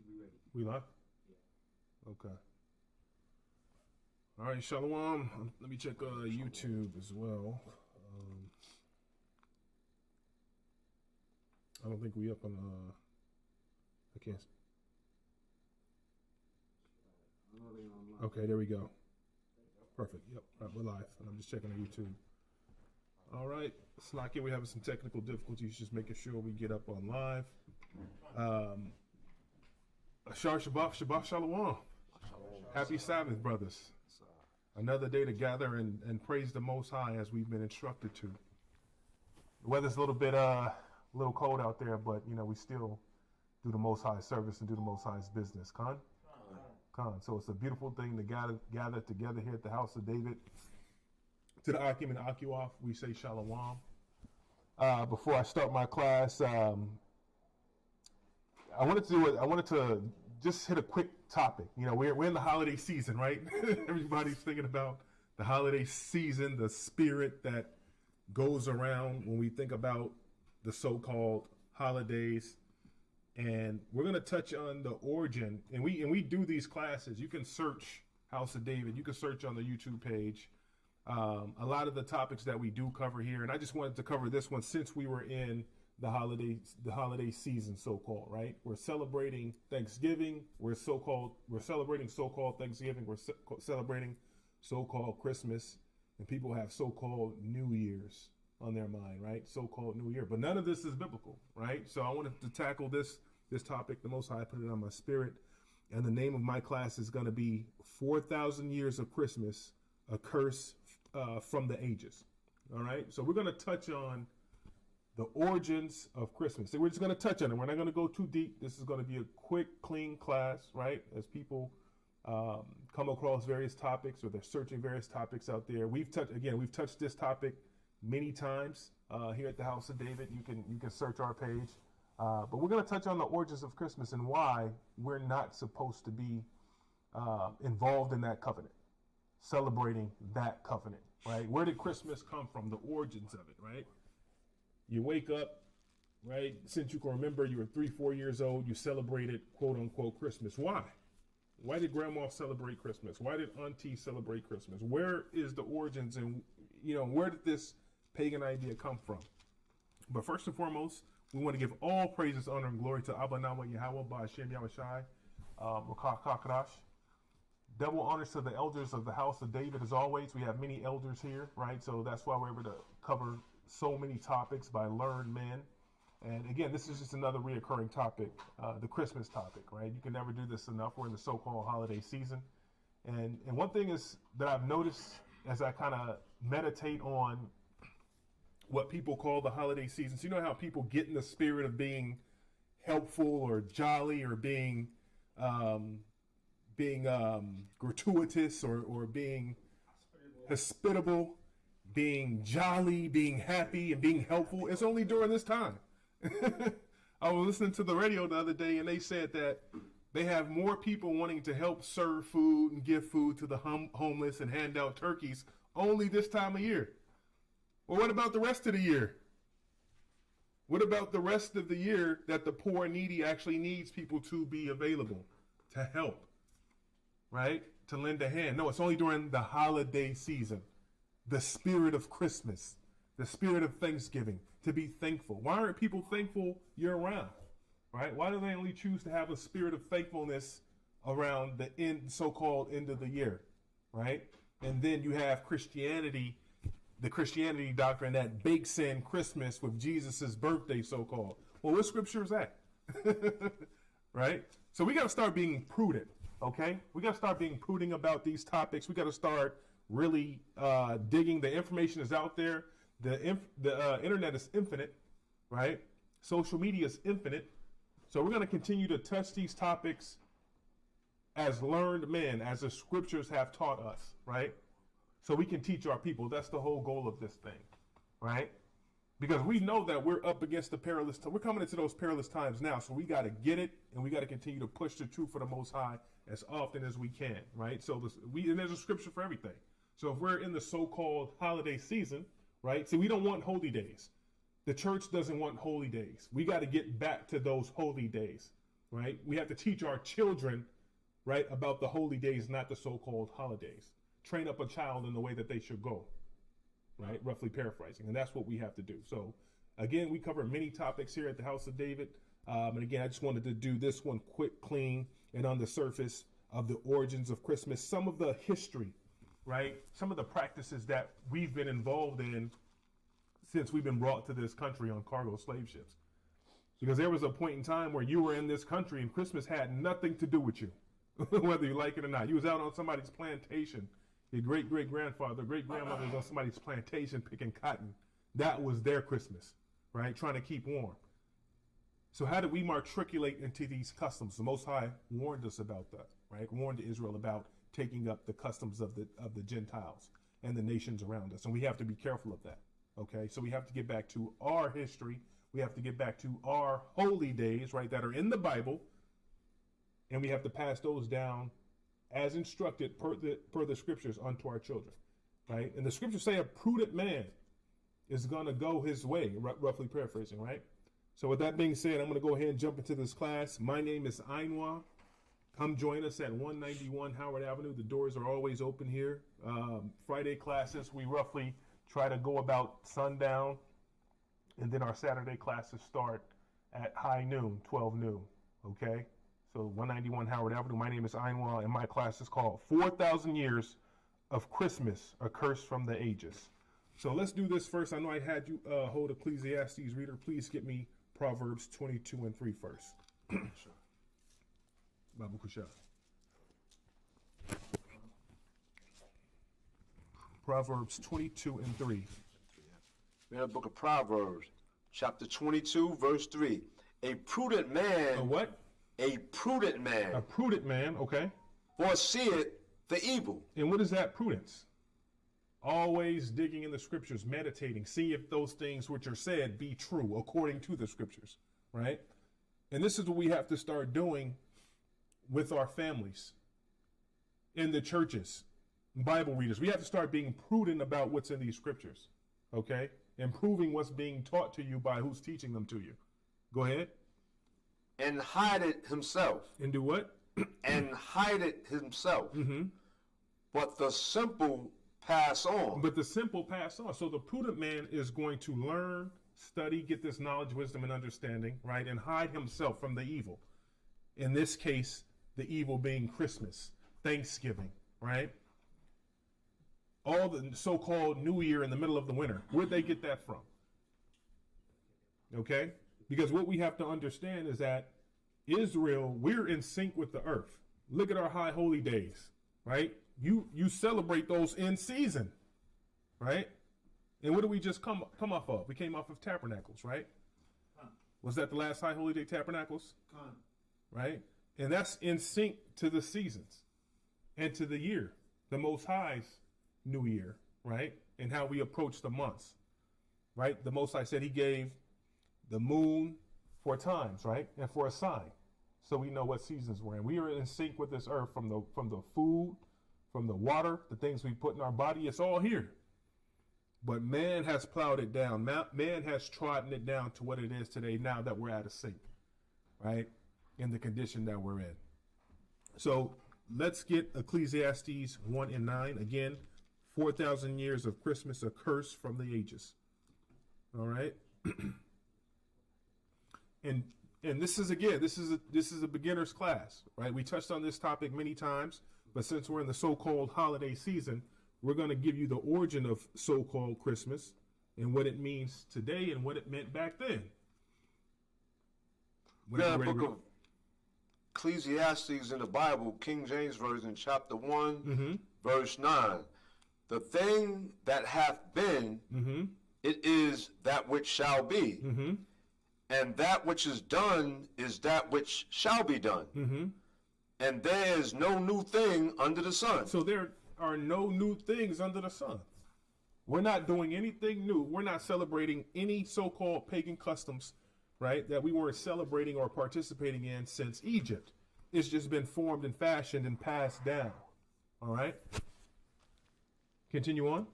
We ready. We live? Yeah. Okay. All right, Shalom. Let me check YouTube as well. I don't think we up on I can't. Okay, there we go. Perfect. Yep, right, we're live, and I'm just checking on YouTube. All right, Slacky, we're having some technical difficulties, just making sure we get up on live. Ashar Shabbat Shalom. Happy Sabbath, brothers. Another day to gather and praise the Most High as we've been instructed to. The weather's a little cold out there, but you know we still do the Most High service and do the Most High's business. Khan. So it's a beautiful thing to gather together here at the house of David. To the Akim and AYNWAH, we say Shalom. Before I start my class, I wanted to just hit a quick topic. You know, we're in the holiday season, right? Everybody's thinking about the holiday season, the spirit that goes around when we think about the so-called holidays. And we're going to touch on the origin. And we do these classes. You can search House of David. You can search on the YouTube page. A lot of the topics that we do cover here. And I just wanted to cover this one since we were in the holiday season, so-called, right? We're celebrating Thanksgiving. We're celebrating so-called Thanksgiving. We're celebrating so-called Christmas. And people have so-called New Year's on their mind, right? So-called New Year. But none of this is biblical, right? So I wanted to tackle this topic. The Most High put it on my spirit. And the name of my class is going to be 4,000 Years of Christmas, a Curse from the Ages. All right? So we're going to touch on the origins of Christmas. So we're just going to touch on it. We're not going to go too deep. This is going to be a quick, clean class, right? As people come across various topics or they're searching various topics out there. We've touched this topic many times here at the House of David. You can search our page. But we're going to touch on the origins of Christmas and why we're not supposed to be involved in that covenant, celebrating that covenant, right? Where did Christmas come from? The origins of it, right? You wake up, right? Since you can remember, you were 3-4 years old, you celebrated quote unquote Christmas. Why? Why did grandma celebrate Christmas? Why did auntie celebrate Christmas? Where is the origins and, you know, where did this pagan idea come from? But first and foremost, we want to give all praises, honor, and glory to AYNWAH Yahweh, Ba'ashem Yahushai, Rakah Kakadash. Double honors to the elders of the House of David. As always, we have many elders here, right? So that's why we're able to cover so many topics by learned men. And again, this is just another reoccurring topic, the Christmas topic, right? You can never do this enough. We're in the so-called holiday season. And one thing is that I've noticed as I kind of meditate on what people call the holiday season. So you know how people get in the spirit of being helpful or jolly or being gratuitous or being hospitable, being jolly, being happy, and being helpful. It's only during this time. I was listening to the radio the other day, and they said that they have more people wanting to help serve food and give food to the homeless and hand out turkeys only this time of year. Well, what about the rest of the year? What about the rest of the year that the poor and needy actually needs people to be available, to help, right? To lend a hand. No, it's only during the holiday season. The spirit of Christmas, the spirit of Thanksgiving, to be thankful. Why aren't people thankful year round, right? Why do they only choose to have a spirit of thankfulness around the so-called end of the year, right? And then you have Christianity, the Christianity doctrine that bakes in Christmas with Jesus's birthday, so-called. Well, what scripture is that? Right? So we got to start being prudent, okay? We got to start being prudent about these topics. We got to start really digging. The information is out there. The internet is infinite, right? Social media is infinite. So we're going to continue to touch these topics as learned men, as the scriptures have taught us, right? So we can teach our people. That's the whole goal of this thing, right? Because we know that we're up against the perilous time. We're coming into those perilous times now, so we got to get it, and we got to continue to push the truth for the Most High as often as we can, right? So and there's a scripture for everything. So if we're in the so-called holiday season, right? See, we don't want holy days. The church doesn't want holy days. We got to get back to those holy days. right? We have to teach our children, right, about the holy days, not the so-called holidays. Train up a child in the way that they should go, right? Roughly paraphrasing. And that's what we have to do. So, again, we cover many topics here at the House of David. And again, I just wanted to do this one quick, clean, and on the surface of the origins of Christmas, some of the history, right? Some of the practices that we've been involved in since we've been brought to this country on cargo slave ships. Because there was a point in time where you were in this country and Christmas had nothing to do with you, whether you like it or not. You was out on somebody's plantation. Your great-great-grandfather, great-grandmother was on somebody's plantation picking cotton. That was their Christmas, right? Trying to keep warm. So how did we matriculate into these customs? The Most High warned us about that, right? Warned Israel about taking up the customs of the Gentiles and the nations around us. And we have to be careful of that, okay? So we have to get back to our history. We have to get back to our holy days, right, that are in the Bible. And we have to pass those down as instructed per the scriptures unto our children, right? And the scriptures say a prudent man is going to go his way, roughly paraphrasing, right? So with that being said, I'm going to go ahead and jump into this class. My name is AYNWAH. Come join us at 191 Howard Avenue. The doors are always open here. Friday classes, we roughly try to go about sundown. And then our Saturday classes start at high noon, 12 noon, okay? So 191 Howard Avenue. My name is AYNWAH, and my class is called 4,000 Years of Christmas, A Curse from the Ages. So let's do this first. I know I had you hold Ecclesiastes, reader. Please get me Proverbs 22 and 3 first. Sure. Babu Kusha. Proverbs 22 and 3. We're in the book of Proverbs, chapter 22, verse 3. A prudent man. A what? A prudent man. A prudent man, okay. Foreseeth the evil. And what is that prudence? Always digging in the scriptures, meditating, see if those things which are said be true according to the scriptures, right? And this is what we have to start doing with our families, in the churches, Bible readers. We have to start being prudent about what's in these scriptures, okay? Improving what's being taught to you by who's teaching them to you. Go ahead. And hide it himself. And do what? And hide it himself. Mm-hmm. But the simple pass on. But the simple pass on. So the prudent man is going to learn, study, get this knowledge, wisdom, and understanding, right? And hide himself from the evil. In this case, the evil being Christmas, Thanksgiving, right? All the so-called New Year in the middle of the winter. Where'd they get that from? Okay? Because what we have to understand is that Israel, we're in sync with the earth. Look at our high holy days, right? You celebrate those in season, right? And what did we just come off of? We came off of tabernacles, right? Was that the last high holy day, tabernacles? Right? And that's in sync to the seasons and to the year, the Most High's New Year, right? And how we approach the months, right? The Most High said he gave the moon for times, right? And for a sign. So we know what seasons we're in. We are in sync with this earth from the food, from the water, the things we put in our body. It's all here. But man has plowed it down. Man has trodden it down to what it is today now that we're out of sync, right? In the condition that we're in. So let's get Ecclesiastes 1 and 9. Again, 4,000 years of Christmas, a curse from the ages. All right? And this is a beginner's class, right? We touched on this topic many times, but since we're in the so-called holiday season, we're going to give you the origin of so-called Christmas and what it means today and what it meant back then. We're in the book of Ecclesiastes in the Bible, King James Version, chapter 1, verse 9. The thing that hath been, it is that which shall be. And that which is done is that which shall be done. And there is no new thing under the sun. So there are no new things under the sun. We're not doing anything new. We're not celebrating any so-called pagan customs, right, that we weren't celebrating or participating in since Egypt. It's just been formed and fashioned and passed down. All right? Continue on.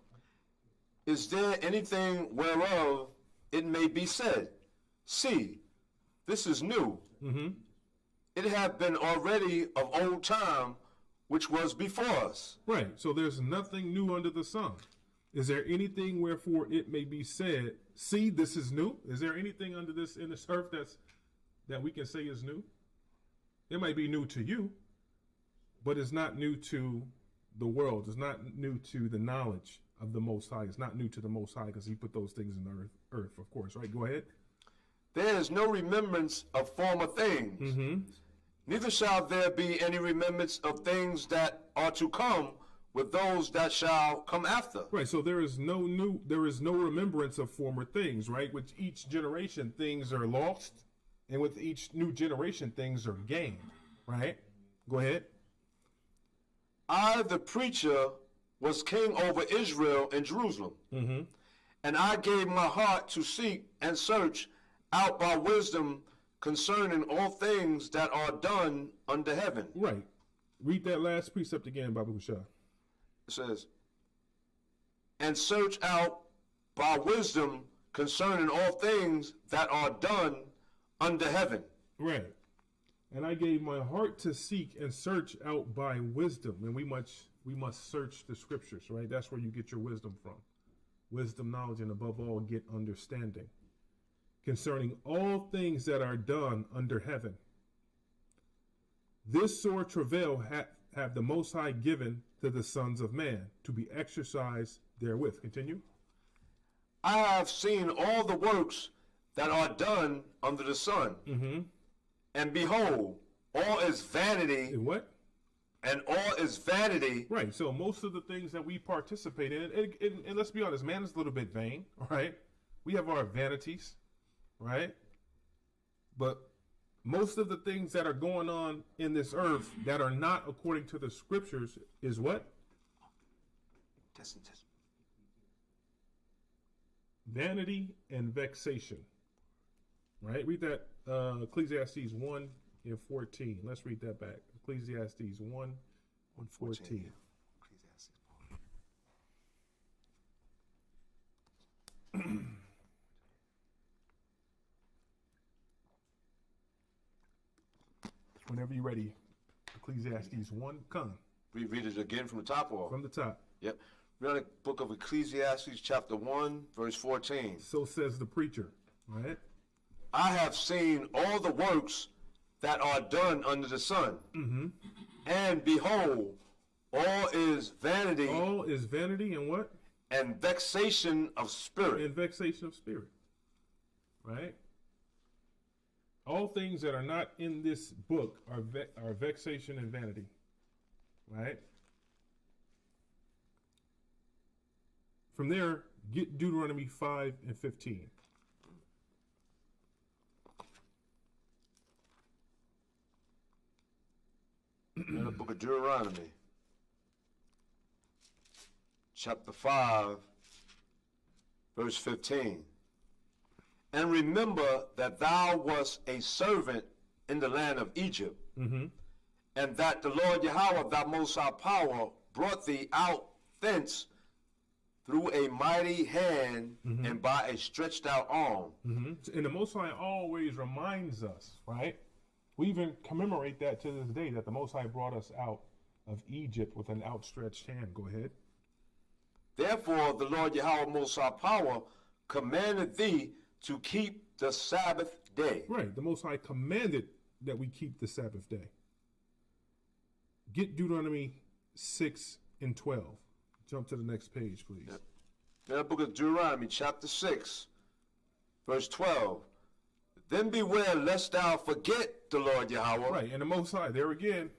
Is there anything whereof it may be said, see, this is new, it hath been already of old time, which was before us. Right. So there's nothing new under the sun. Is there anything wherefore it may be said, see, this is new? Is there anything under this in this earth that we can say is new? It might be new to you, but it's not new to the world. It's not new to the knowledge of the Most High. It's not new to the Most High because he put those things in the earth, of course. Right? Go ahead. There is no remembrance of former things. Mm-hmm. Neither shall there be any remembrance of things that are to come with those that shall come after. Right. So there is no remembrance of former things, right? With each generation, things are lost, and with each new generation, things are gained. Right? Go ahead. I, the preacher, was king over Israel in Jerusalem. Mm-hmm. And I gave my heart to seek and search out by wisdom concerning all things that are done under heaven. Right. Read that last precept again, Baba Kusha. It says, and search out by wisdom concerning all things that are done under heaven. Right. And I gave my heart to seek and search out by wisdom. And we must search the scriptures, right? That's where you get your wisdom from. Wisdom, knowledge, and above all, get understanding. Concerning all things that are done under heaven. This sore travail have the Most High given to the sons of man to be exercised therewith. Continue. I have seen all the works that are done under the sun. Mm-hmm. And behold, all is vanity. And what? And all is vanity. Right. So most of the things that we participate in, and let's be honest, man is a little bit vain, right? We have our vanities, right? But most of the things that are going on in this earth that are not according to the scriptures is what? Vanity and vexation. Right? Read that Ecclesiastes 1 and 14. Let's read that back. Ecclesiastes 1 and 14. Whenever you're ready, Ecclesiastes 1, come. We read it again from the top or? From the top. Yep. We're in the book of Ecclesiastes chapter 1, verse 14. So says the preacher, right? I have seen all the works that are done under the sun. Mm-hmm. And behold, all is vanity. All is vanity and what? And vexation of spirit. And vexation of spirit. Right? All things that are not in this book are vexation and vanity. Right? From there, get Deuteronomy 5 and 15. In the book of Deuteronomy, chapter 5, verse 15. And remember that thou wast a servant in the land of Egypt, Mm-hmm. and that the Lord Yahweh, thy most high power, brought thee out thence through a mighty hand and by a stretched out arm. Mm-hmm. And the Most High always reminds us, right? We even commemorate that to this day, that the Most High brought us out of Egypt with an outstretched hand. Go ahead. Therefore, the Lord Yahweh, most high power, commanded thee to keep the Sabbath day. Right. The Most High commanded that we keep the Sabbath day. Get Deuteronomy 6 and 12. Jump to the next page, please. Yep. In the book of Deuteronomy, chapter 6, verse 12. Then beware lest thou forget the Lord Yahweh. Right. And the Most High, there again,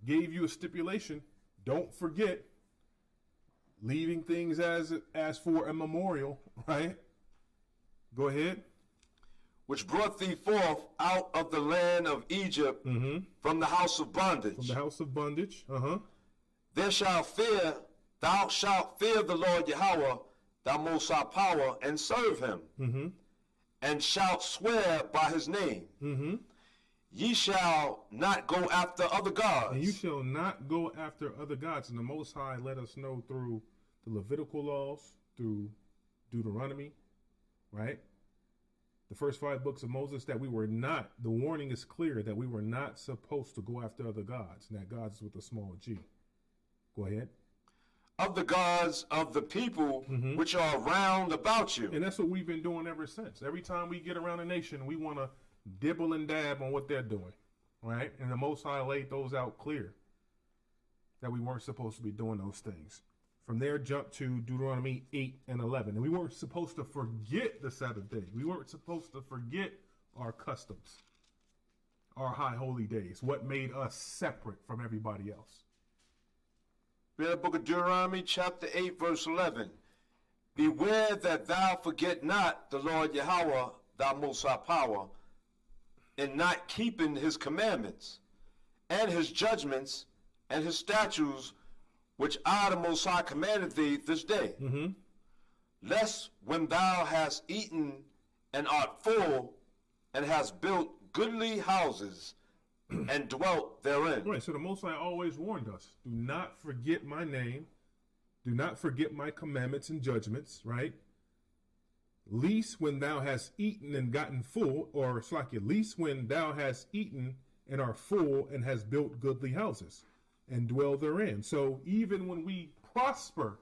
gave you a stipulation. Don't forget, leaving things as for a memorial, right? Go ahead. Which brought thee forth out of the land of Egypt from the house of bondage. From the house of bondage. Uh-huh. Thou shalt fear the Lord Yahweh, thy most high power, and serve him, and shalt swear by his name. Ye shall not go after other gods. And you shall not go after other gods. And the Most High let us know through the Levitical laws, through Deuteronomy, right? the first 5 books of Moses, that we were not, the warning is clear that we were not supposed to go after other gods, and that God's with a small g. Go ahead. Of the gods of the people which are round about you. And that's what we've been doing ever since. Every time we get around a nation, we want to dibble and dab on what they're doing, right? And the Most High laid those out clear, that we weren't supposed to be doing those things. From there, jump to Deuteronomy 8 and 11. And we weren't supposed to forget the Sabbath day. We weren't supposed to forget our customs, our high holy days, what made us separate from everybody else. Read the book of Deuteronomy, chapter 8, verse 11. Beware that thou forget not the Lord Yahweh, thy most high power, in not keeping his commandments, and his judgments, and his statutes, which I, the Most High, commanded thee this day. Lest when thou hast eaten and art full, and hast built goodly houses, and dwelt therein. Right, so the Most High always warned us, do not forget my name, do not forget my commandments and judgments, right? Least when thou hast eaten and gotten full, or it's like at least when thou hast eaten and are full and has built goodly houses and dwell therein. So even when we prosper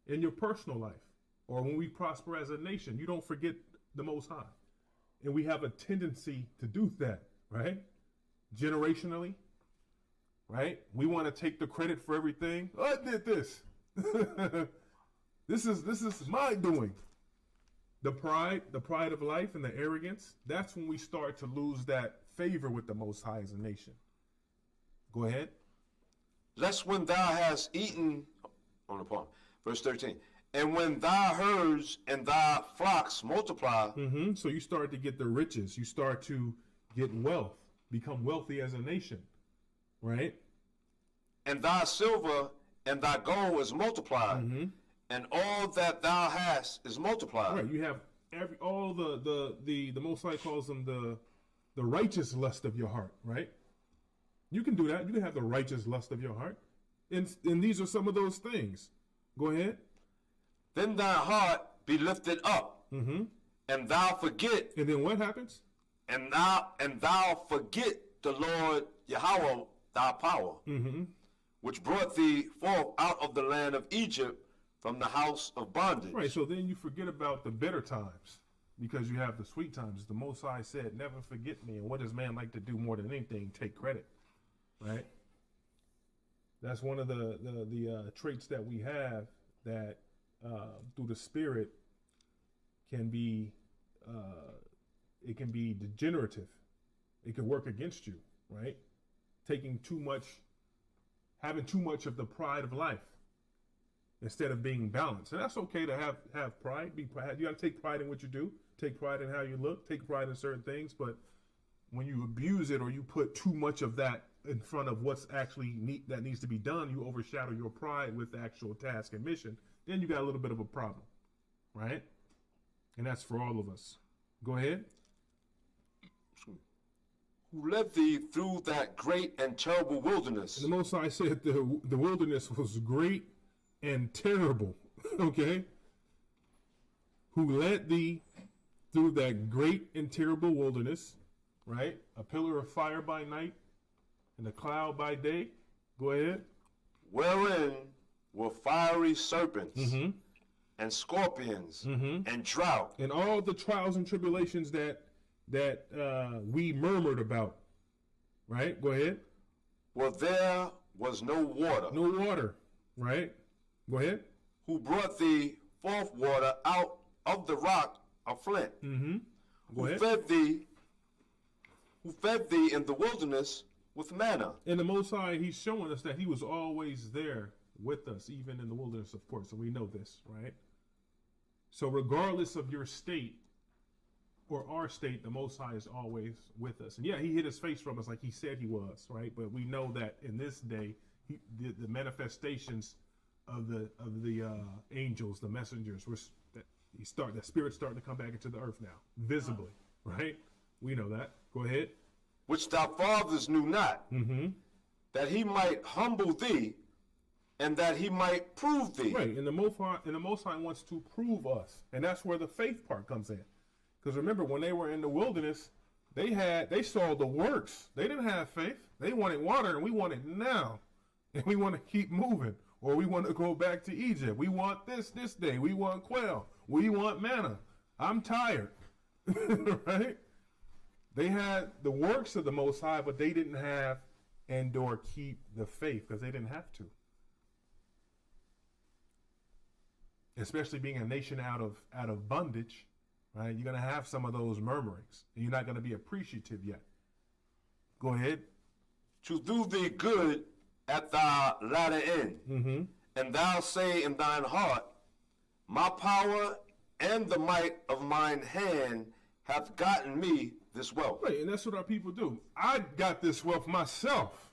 in your personal life, or when we prosper as a nation, you don't forget the Most High. And we have a tendency to do that, right? Generationally, right? We want to take the credit for everything. I did this. This is my doing. The pride of life and the arrogance, that's when we start to lose that favor with the Most High as a nation. Go ahead. Lest when thou hast eaten, on the palm, verse 13, and when thy herds and thy flocks multiply. So you start to get the riches. You start to get wealth, become wealthy as a nation, right? And thy silver and thy gold is multiplied, and all that thou hast is multiplied. Right, you have all the Most High calls them the righteous lust of your heart, right? You can do that. You can have the righteous lust of your heart. And these are some of those things. Go ahead. Then thy heart be lifted up, and thou forget. And then what happens? And thou forget the Lord Yahweh thy power, which brought thee forth out of the land of Egypt from the house of bondage. Right, so then you forget about the bitter times because you have the sweet times. The Most High said, never forget me. And what does man like to do more than anything? Take credit, right? That's one of the traits that we have that through the Spirit can be it can be degenerative. It can work against you, right? Taking too much, having too much of the pride of life instead of being balanced. And that's okay to have pride. You got to take pride in what you do. Take pride in how you look. Take pride in certain things. But when you abuse it or you put too much of that in front of what's actually that needs to be done, you overshadow your pride with the actual task and mission. Then you got a little bit of a problem, right? And that's for all of us. Go ahead. Who led thee through that great and terrible wilderness. And the Most High said the wilderness was great and terrible, okay? Who led thee through that great and terrible wilderness, right? A pillar of fire by night and a cloud by day. Go ahead. Wherein were fiery serpents and scorpions and drought. And all the trials and tribulations that we murmured about, right? Go ahead. Well, there was no water. No water, right? Go ahead. Who brought thee forth water out of the rock of flint. Go ahead. Who fed thee in the wilderness with manna. And the Most High, he's showing us that he was always there with us, even in the wilderness, of course. And we know this, right? So regardless of your state, or our state, the Most High is always with us. And yeah, he hid his face from us like he said he was, right? But we know that in this day, the manifestations of the angels, the messengers, that spirit's starting to come back into the earth now, visibly, right? We know that. Go ahead. Which thy fathers knew not, that he might humble thee, and that he might prove thee. Right, and the Most High wants to prove us, and that's where the faith part comes in. Because remember, when they were in the wilderness, they saw the works. They didn't have faith. They wanted water, and we want it now. And we want to keep moving. Or we want to go back to Egypt. We want this day. We want quail. We want manna. I'm tired. Right? They had the works of the Most High, but they didn't have and or keep the faith because they didn't have to. Especially being a nation out of bondage, right? You're going to have some of those murmurings, and you're not going to be appreciative yet. Go ahead. To do thee good at thy latter end. And thou say in thine heart, my power and the might of mine hand hath gotten me this wealth. Right, and that's what our people do. I got this wealth myself.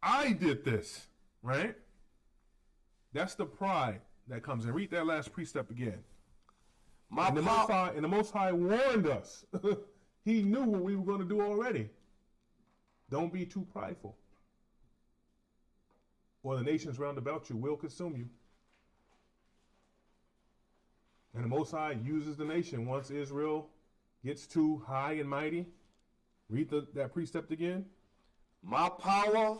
I did this, right? That's the pride that comes in. Read that last precept again. And the Most High warned us. He knew what we were going to do already. Don't be too prideful, or the nations round about you will consume you. And the Most High uses the nation once Israel gets too high and mighty. Read that precept again. My power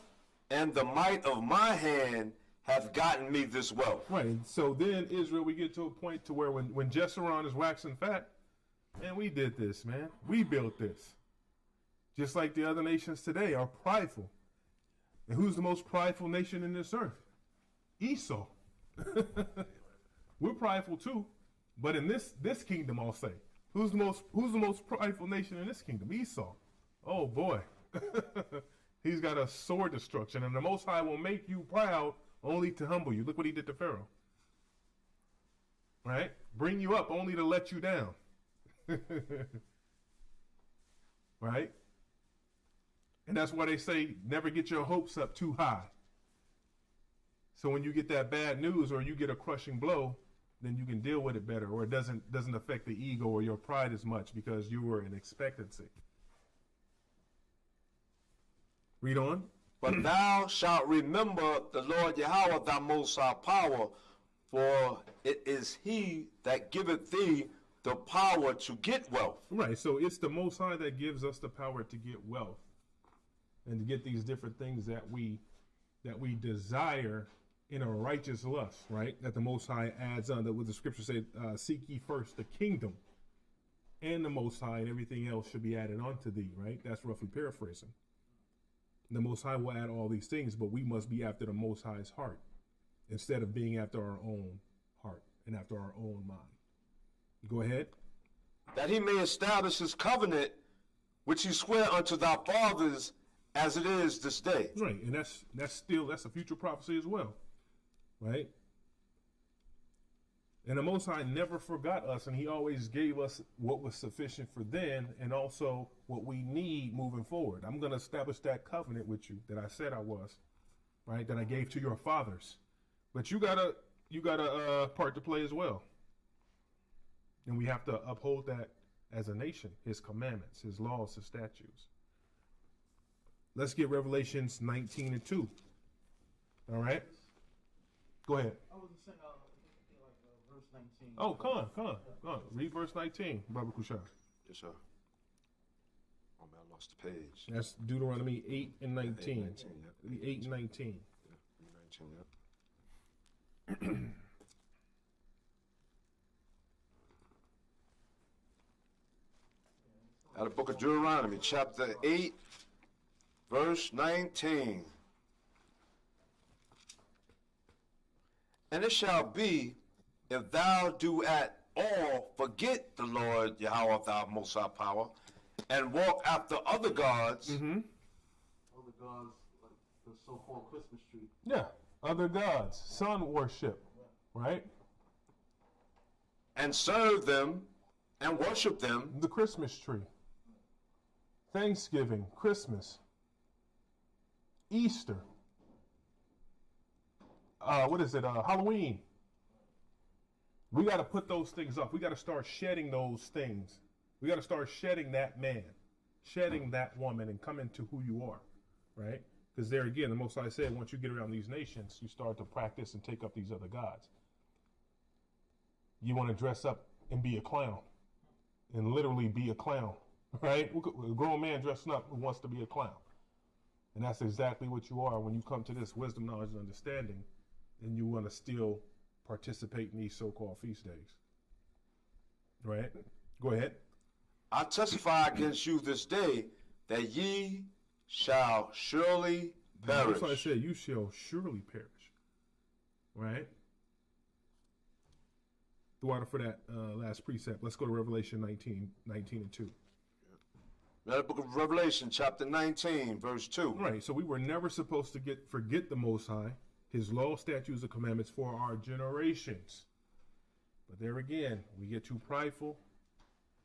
and the might of my hand have gotten me this wealth. Right. And so then Israel, we get to a point to where when Jeshurun is waxing fat, man, we did this, man. We built this. Just like the other nations today are prideful. And who's the most prideful nation in this earth? Esau. We're prideful too, but in this kingdom, I'll say, who's the most prideful nation in this kingdom? Esau. Oh boy, he's got a sword destruction, and the Most High will make you proud only to humble you. Look what he did to Pharaoh. Right? Bring you up only to let you down. Right? And that's why they say never get your hopes up too high. So when you get that bad news or you get a crushing blow, then you can deal with it better, or it doesn't affect the ego or your pride as much because you were in expectancy. Read on. But thou shalt remember the Lord Yahweh thy most high power, for it is he that giveth thee the power to get wealth. Right, so it's the Most High that gives us the power to get wealth and to get these different things that we desire in a righteous lust, right? That the Most High adds on. That what the scripture said, seek ye first the kingdom and the Most High, and everything else should be added unto thee, right? That's roughly paraphrasing. The Most High will add all these things, but we must be after the Most High's heart instead of being after our own heart and after our own mind. Go ahead. That he may establish his covenant, which he sware unto thy fathers, as it is this day. Right, and that's a future prophecy as well, right? And the Most High never forgot us, and he always gave us what was sufficient for then and also what we need moving forward. I'm going to establish that covenant with you that I said I was, right, that I gave to your fathers. But you got a part to play as well. And we have to uphold that as a nation, his commandments, his laws, his statutes. Let's get Revelations 19:2. All right? Go ahead. I was just saying, verse 19. Oh, come on. Read verse 19, Baba Kushar. Yes, sir. Oh, man, I lost the page. That's Deuteronomy 8 and 19. 19, yeah. 8 and 19. Yeah, 19, yeah. Out of the book of Deuteronomy, chapter 8, verse 19. And it shall be, if thou do at all forget the Lord Yahweh thy most high power, and walk after other gods, Other gods, like the so-called Christmas tree. Yeah, other gods, sun worship, right? and serve them and worship them, The Christmas tree, Thanksgiving, Christmas, Easter, Halloween. We got to put those things up. We got to start shedding those things. We got to start shedding that man, shedding that woman, and come into who you are, right? Because there again, the Most High said, once you get around these nations, you start to practice and take up these other gods. You want to dress up and be a clown and literally be a clown, right? A grown man dressing up who wants to be a clown. And that's exactly what you are when you come to this wisdom, knowledge, and understanding, and you want to still participate in these so-called feast days. Right? Go ahead. I testify against you this day that ye shall surely perish. That's why I said you shall surely perish. Right? The water for that last precept. Let's go to Revelation 19 and 2. The book of Revelation, chapter 19, verse 2. Right, so we were never supposed to forget the Most High, his law, statutes, and commandments for our generations. But there again, we get too prideful,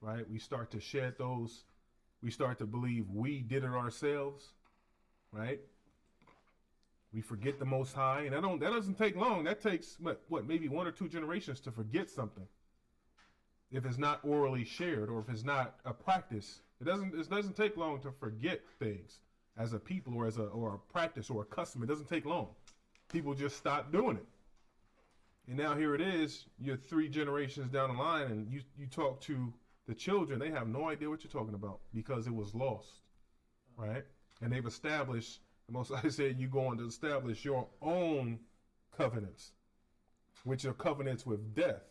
right? We start to shed those. We start to believe we did it ourselves, right? We forget the Most High, and that doesn't take long. That takes, maybe 1 or 2 generations to forget something. If it's not orally shared or if it's not a practice. It doesn't take long to forget things as a people or or a practice or a custom. It doesn't take long. People just stop doing it. And now here it is, you're 3 generations down the line, and you talk to the children, they have no idea what you're talking about because it was lost, right? And they've established, the Most High said, you're going to establish your own covenants, which are covenants with death.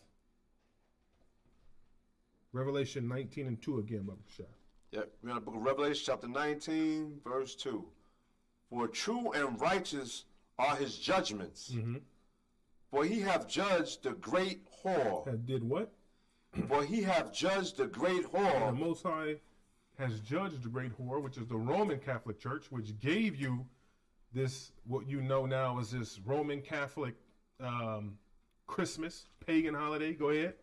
Revelation 19 and 2 again, Baba Shah. Yeah, we're in the book of Revelation, chapter 19, verse 2. For true and righteous are his judgments. Mm-hmm. For he hath judged the great whore. That did what? For he hath judged the great The whore. Most High has judged the great whore, which is the Roman Catholic Church, which gave you this, what you know now as this Roman Catholic Christmas, pagan holiday. Go ahead.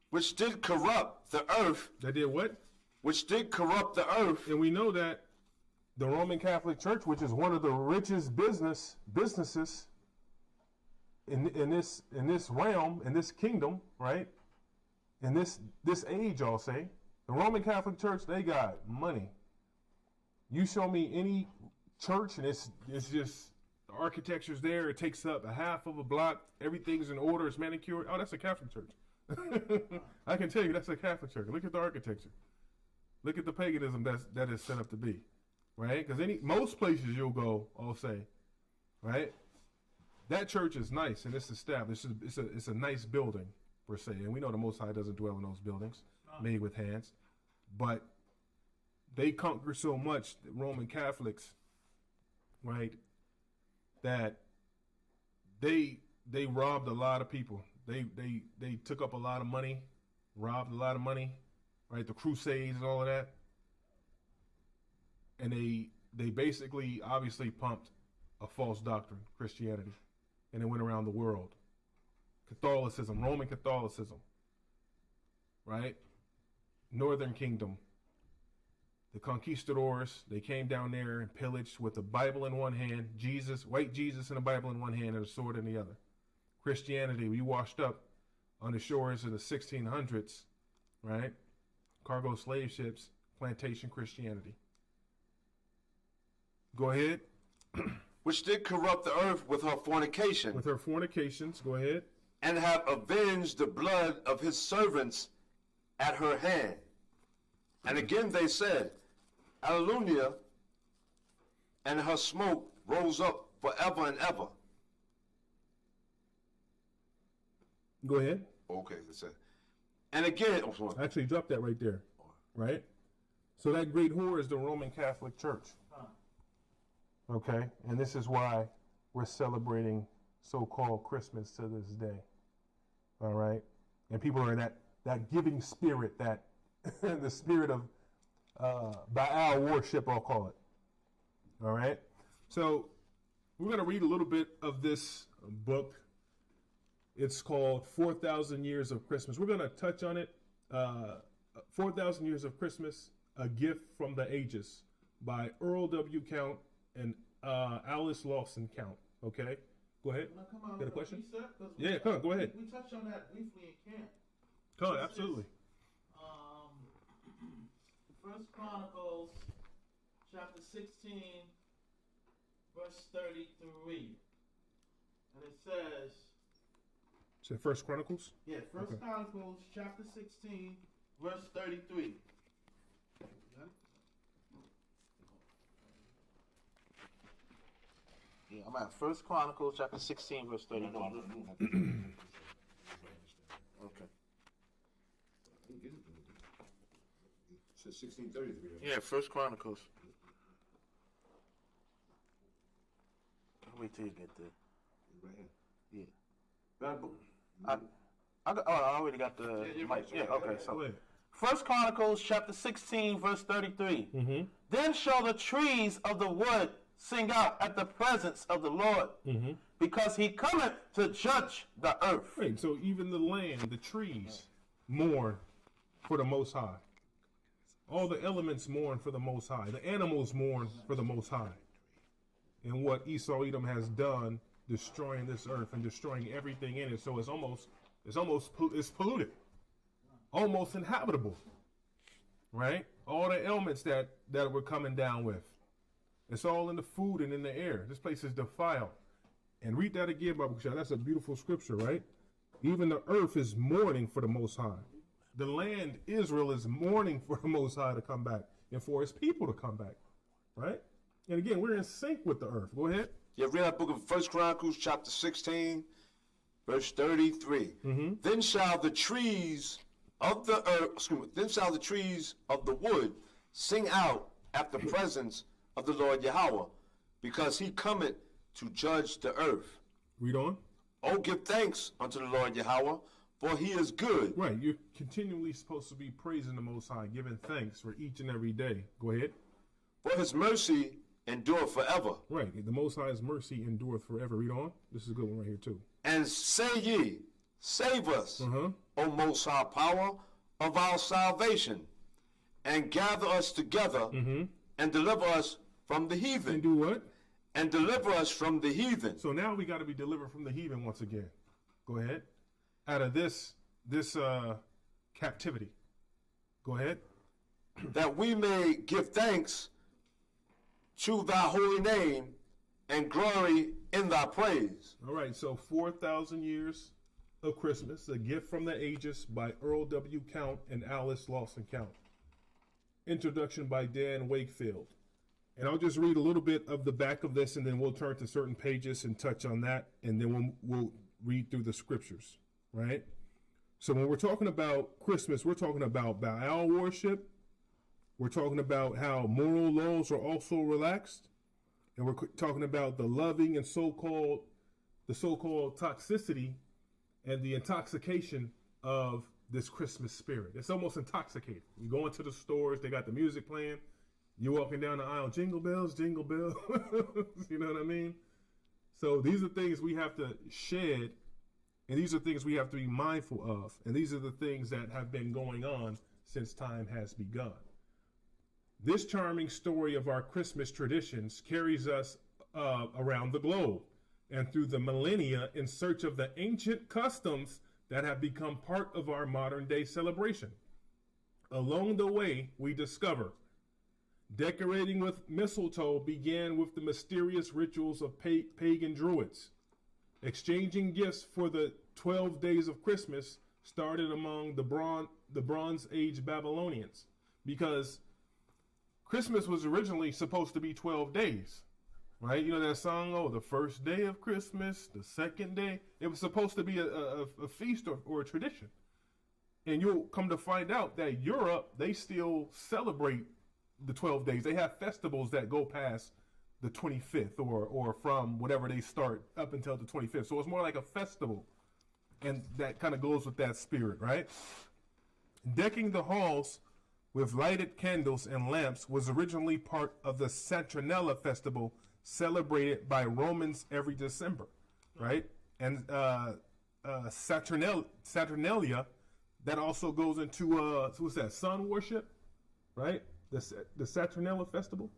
Which did corrupt the earth. That did what? Which did corrupt the earth. And we know that the Roman Catholic Church, which is one of the richest businesses in this realm, in this kingdom, right? In this age, I'll say, the Roman Catholic Church, they got money. You show me any church, and it's just the architecture's there. It takes up a half of a block. Everything's in order. It's manicured. Oh, that's a Catholic church. I can tell you that's a Catholic church. Look at the architecture. Look at the paganism that is set up to be, right? Because most places you'll go, I'll say, right? That church is nice and it's established. It's a nice building per se, and we know the Most High doesn't dwell in those buildings made with hands, but they conquer so much, the Roman Catholics, right? That they robbed a lot of people. They took up a lot of money, robbed a lot of money. Right, the Crusades and all of that, and they basically obviously pumped a false doctrine, Christianity, and it went around the world. Catholicism, Roman Catholicism, right? Northern Kingdom, the conquistadors, they came down there and pillaged with the Bible in one hand, white Jesus and the Bible in one hand and a sword in the other. Christianity, we washed up on the shores of the 1600s, right? Cargo slave ships, plantation Christianity. Go ahead. Which did corrupt the earth with her fornication. With her fornications, go ahead. And have avenged the blood of his servants at her hand. And again they said, Alleluia, and her smoke rose up forever and ever. Go ahead. Okay, they said. And again, actually drop that right there, right? So that great whore is the Roman Catholic Church. Okay, and this is why we're celebrating so-called Christmas to this day. All right, and people are in that giving spirit, that the spirit of Baal worship, I'll call it. All right, so we're going to read a little bit of this book. It's called 4,000 Years of Christmas. We're going to touch on it. 4,000 Years of Christmas, A Gift from the Ages by Earl W. Count and Alice Lawson Count. Okay? Go ahead. Now, come on, Got a question? Yeah, come on, go ahead. We touched on that briefly in camp. Come on, absolutely. First Chronicles, chapter 16, verse 33. And it says... So First Chronicles? Yeah, First Chronicles, chapter 16, verse 33. Yeah, I'm at 1 Chronicles chapter 16, verse 31. Okay. It says 1633. Yeah, 1 Chronicles. I'll wait till you get there. Right here. Yeah. Bad book. I already got the you're mic. right. Yeah, okay. So Go ahead. 1 Chronicles chapter 16, verse 33. Then shall the trees of the wood sing out at the presence of the Lord, because he cometh to judge the earth. Right, so even the land, the trees, mourn for the Most High. All the elements mourn for the Most High. The animals mourn for the Most High. And what Esau Edom has done, destroying this earth and destroying everything in it, so it's polluted, almost inhabitable. Right? All the elements that we're coming down with. It's all in the food and in the air. This place is defiled. And read that again, Baba Kushai. That's a beautiful scripture, right? Even the earth is mourning for the Most High. The land, Israel, is mourning for the Most High to come back and for his people to come back, right? And again, we're in sync with the earth. Go ahead. Yeah, read that book of 1 Chronicles chapter 16, verse 33. Then shall the trees of the earth, then shall the trees of the wood sing out at the presence of the Lord Yahweh, because he cometh to judge the earth. Read on. Oh, give thanks unto the Lord Yahweh, for he is good. Right, you're continually supposed to be praising the Most High, giving thanks for each and every day. Go ahead. For his mercy endureth forever. Right, the Most High's mercy endureth forever. Read on. This is a good one right here too. And say ye, save us, O Most High power of our salvation, and gather us together, and deliver us from the heathen. And do what? And deliver us from the heathen. So now we got to be delivered from the heathen once again. Go ahead. Out of this captivity. Go ahead. That we may give thanks to thy holy name and glory in thy praise. All right, so 4,000 years of Christmas, a gift from the ages by Earl W. Count and Alice Lawson Count. Introduction by Dan Wakefield. And I'll just read a little bit of the back of this, and then we'll turn to certain pages and touch on that, and then we'll read through the scriptures, right? So when we're talking about Christmas, we're talking about Baal worship. We're talking about how moral laws are also relaxed. And we're talking about the loving and so-called toxicity and the intoxication of this Christmas spirit. It's almost intoxicating. You go into the stores, they got the music playing. You're walking down the aisle, jingle bells, jingle bells. You know what I mean? So these are things we have to shed, and these are things we have to be mindful of. And these are the things that have been going on since time has begun. This charming story of our Christmas traditions carries us around the globe and through the millennia in search of the ancient customs that have become part of our modern day celebration. Along the way, we discover decorating with mistletoe began with the mysterious rituals of pagan druids. Exchanging gifts for the 12 days of Christmas started among the Bronze Age Babylonians, because Christmas was originally supposed to be 12 days, right? You know that song, oh, the first day of Christmas, the second day. It was supposed to be a feast or a tradition. And you'll come to find out that Europe, they still celebrate the 12 days. They have festivals that go past the 25th or from whatever they start up until the 25th. So it's more like a festival. And that kind of goes with that spirit, right? Decking the halls with lighted candles and lamps was originally part of the Saturnalia festival celebrated by Romans every December, right? And Saturnalia, that also goes into, what's that, sun worship, right? The Saturnalia festival,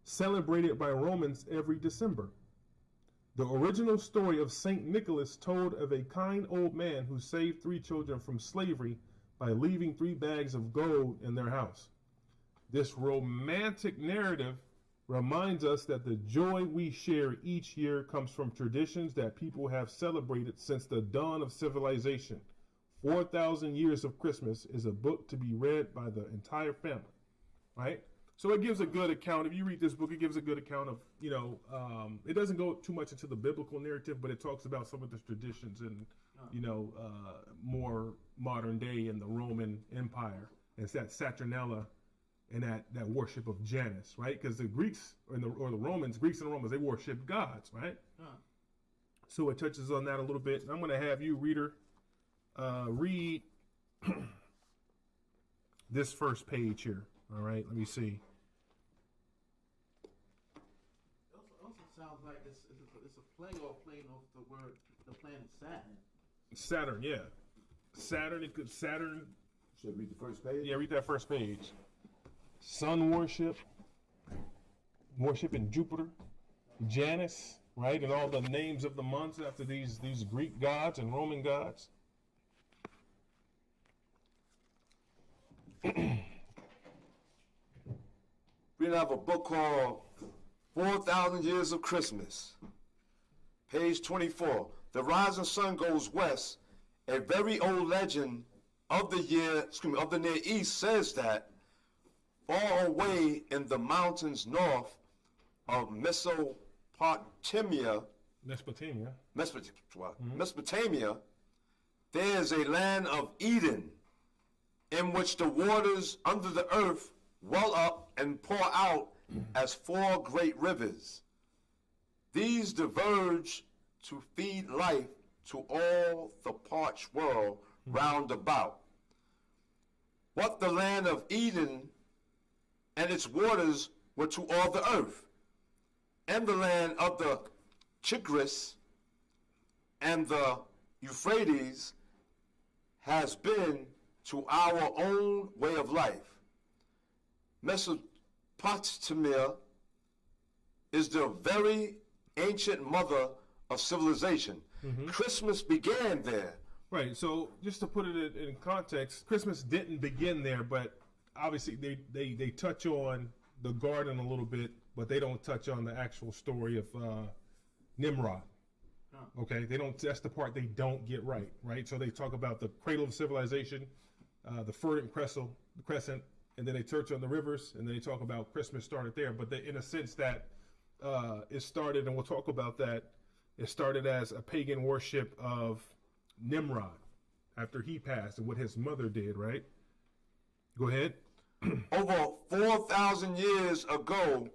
celebrated by Romans every December. The original story of St. Nicholas told of a kind old man who saved 3 children from slavery by leaving 3 bags of gold in their house. This romantic narrative reminds us that the joy we share each year comes from traditions that people have celebrated since the dawn of civilization, 4,000 Years of Christmas is a book to be read by the entire family, right? So it gives a good account. If you read this book, it gives a good account of, it doesn't go too much into the biblical narrative, but it talks about some of the traditions and, more modern day in the Roman Empire. It's that Saturnella and that worship of Janus, right? Because the Greeks or the Romans, Greeks and Romans, they worship gods, right? So it touches on that a little bit. I'm going to have you, reader, read this first page here. All right, let me see. It also sounds like it's a play or playing off the planet Saturn. Saturn, yeah. Saturn, it could Saturn. Should I read the first page? Yeah, read that first page. Sun worship, worshiping Jupiter, Janus, right, and all the names of the months after these Greek gods and Roman gods. We have a book called 4,000 Years of Christmas. Page 24. The rising sun goes west. A very old legend of the Near East says that far away in the mountains north of Mesopotamia, there is a land of Eden in which the waters under the earth well up and pour out as 4 great rivers. These diverge to feed life to all the parched world round about. What the land of Eden and its waters were to all the earth, and the land of the Tigris and the Euphrates has been to our own way of life. Mesopotamia is the very ancient mother of civilization. Christmas began there. Right, so just to put it in context, Christmas didn't begin there, but obviously they touch on the garden a little bit, but they don't touch on the actual story of Nimrod. Okay, they don't. That's the part they don't get right. Right, so they talk about the cradle of civilization, the fertile crescent, and then they touch on the rivers, and then they talk about Christmas started there. But in a sense that it started, and we'll talk about that. It started as a pagan worship of Nimrod after he passed and what his mother did. Right. Go ahead. Over 4,000 years ago,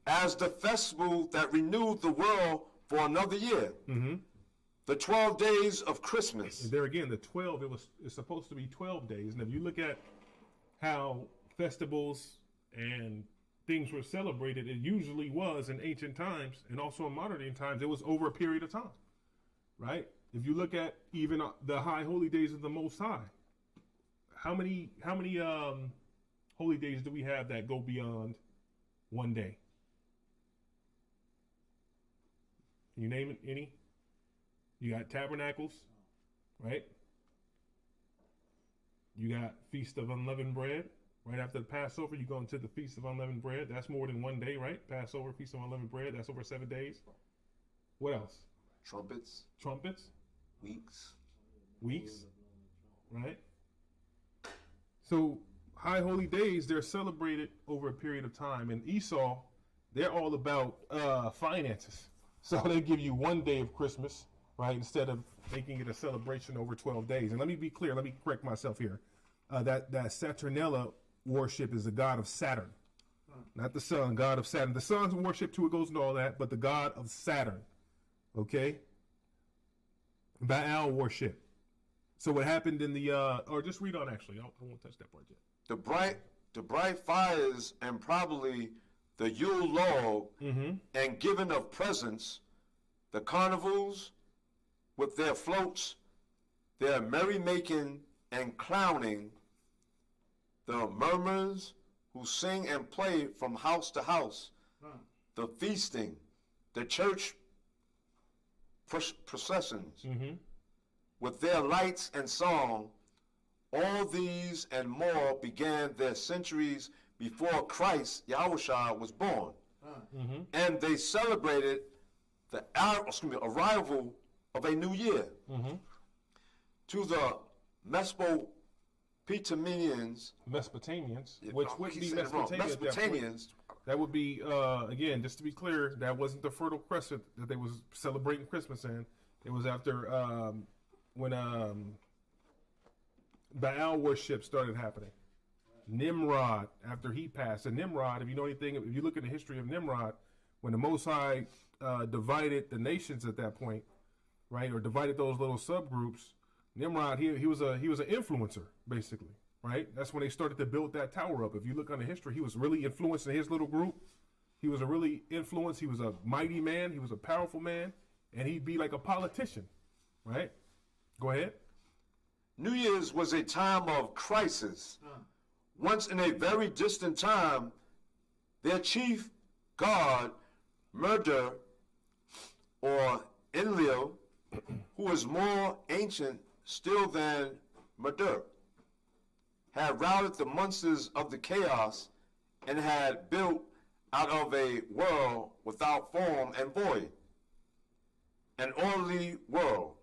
as the festival that renewed the world for another year, the 12 days of Christmas. And there again, the 12, it's supposed to be 12 days. And if you look at how festivals and things were celebrated, it usually was in ancient times and also in modern times, it was over a period of time, right? If you look at even the high holy days of the Most High, how many holy days do we have that go beyond one day? Can you name it any? You got Tabernacles, right? You got Feast of Unleavened Bread. Right after the Passover, you go into the Feast of Unleavened Bread. That's more than one day, right? Passover, Feast of Unleavened Bread, that's over 7 days. What else? Trumpets. Weeks, right? So high holy days, they're celebrated over a period of time. And Esau, they're all about finances. So they give you 1 day of Christmas, right, instead of making it a celebration over 12 days. And let me be clear, let me correct myself here. That Saturnella worship is the god of Saturn, not the sun, god of Saturn. The sun's worship too, it goes into all that, but the god of Saturn, okay? Baal worship. So what happened in the, or just read on actually, I won't touch that part yet. The bright fires and probably the Yule log and giving of presents, the carnivals with their floats, their merrymaking and clowning, the murmurs who sing and play from house to house, the feasting, the church processions with their lights and song, all these and more began their centuries before Christ, Yahushua, was born. And they celebrated the arrival of a new year. To the Mesopotamians, which would be Mesopotamia at that point. Mesopotamians, That would be, again, just to be clear, that wasn't the Fertile Crescent that they was celebrating Christmas in. It was after when Baal worship started happening. Nimrod, after he passed. And Nimrod, if you know anything, if you look at the history of Nimrod, when the Most High divided the nations at that point, right, or divided those little subgroups, Nimrod, he was an influencer, basically, right? That's when they started to build that tower up. If you look on the history, he was really influencing his little group. He was a really influenced. He was a mighty man. He was a powerful man, and he'd be like a politician, right? Go ahead. New Year's was a time of crisis. Once in a very distant time, their chief god, Murder, or Enlil, who is more ancient still than Murder, had routed the monsters of the chaos and had built out of a world without form and void an orderly world,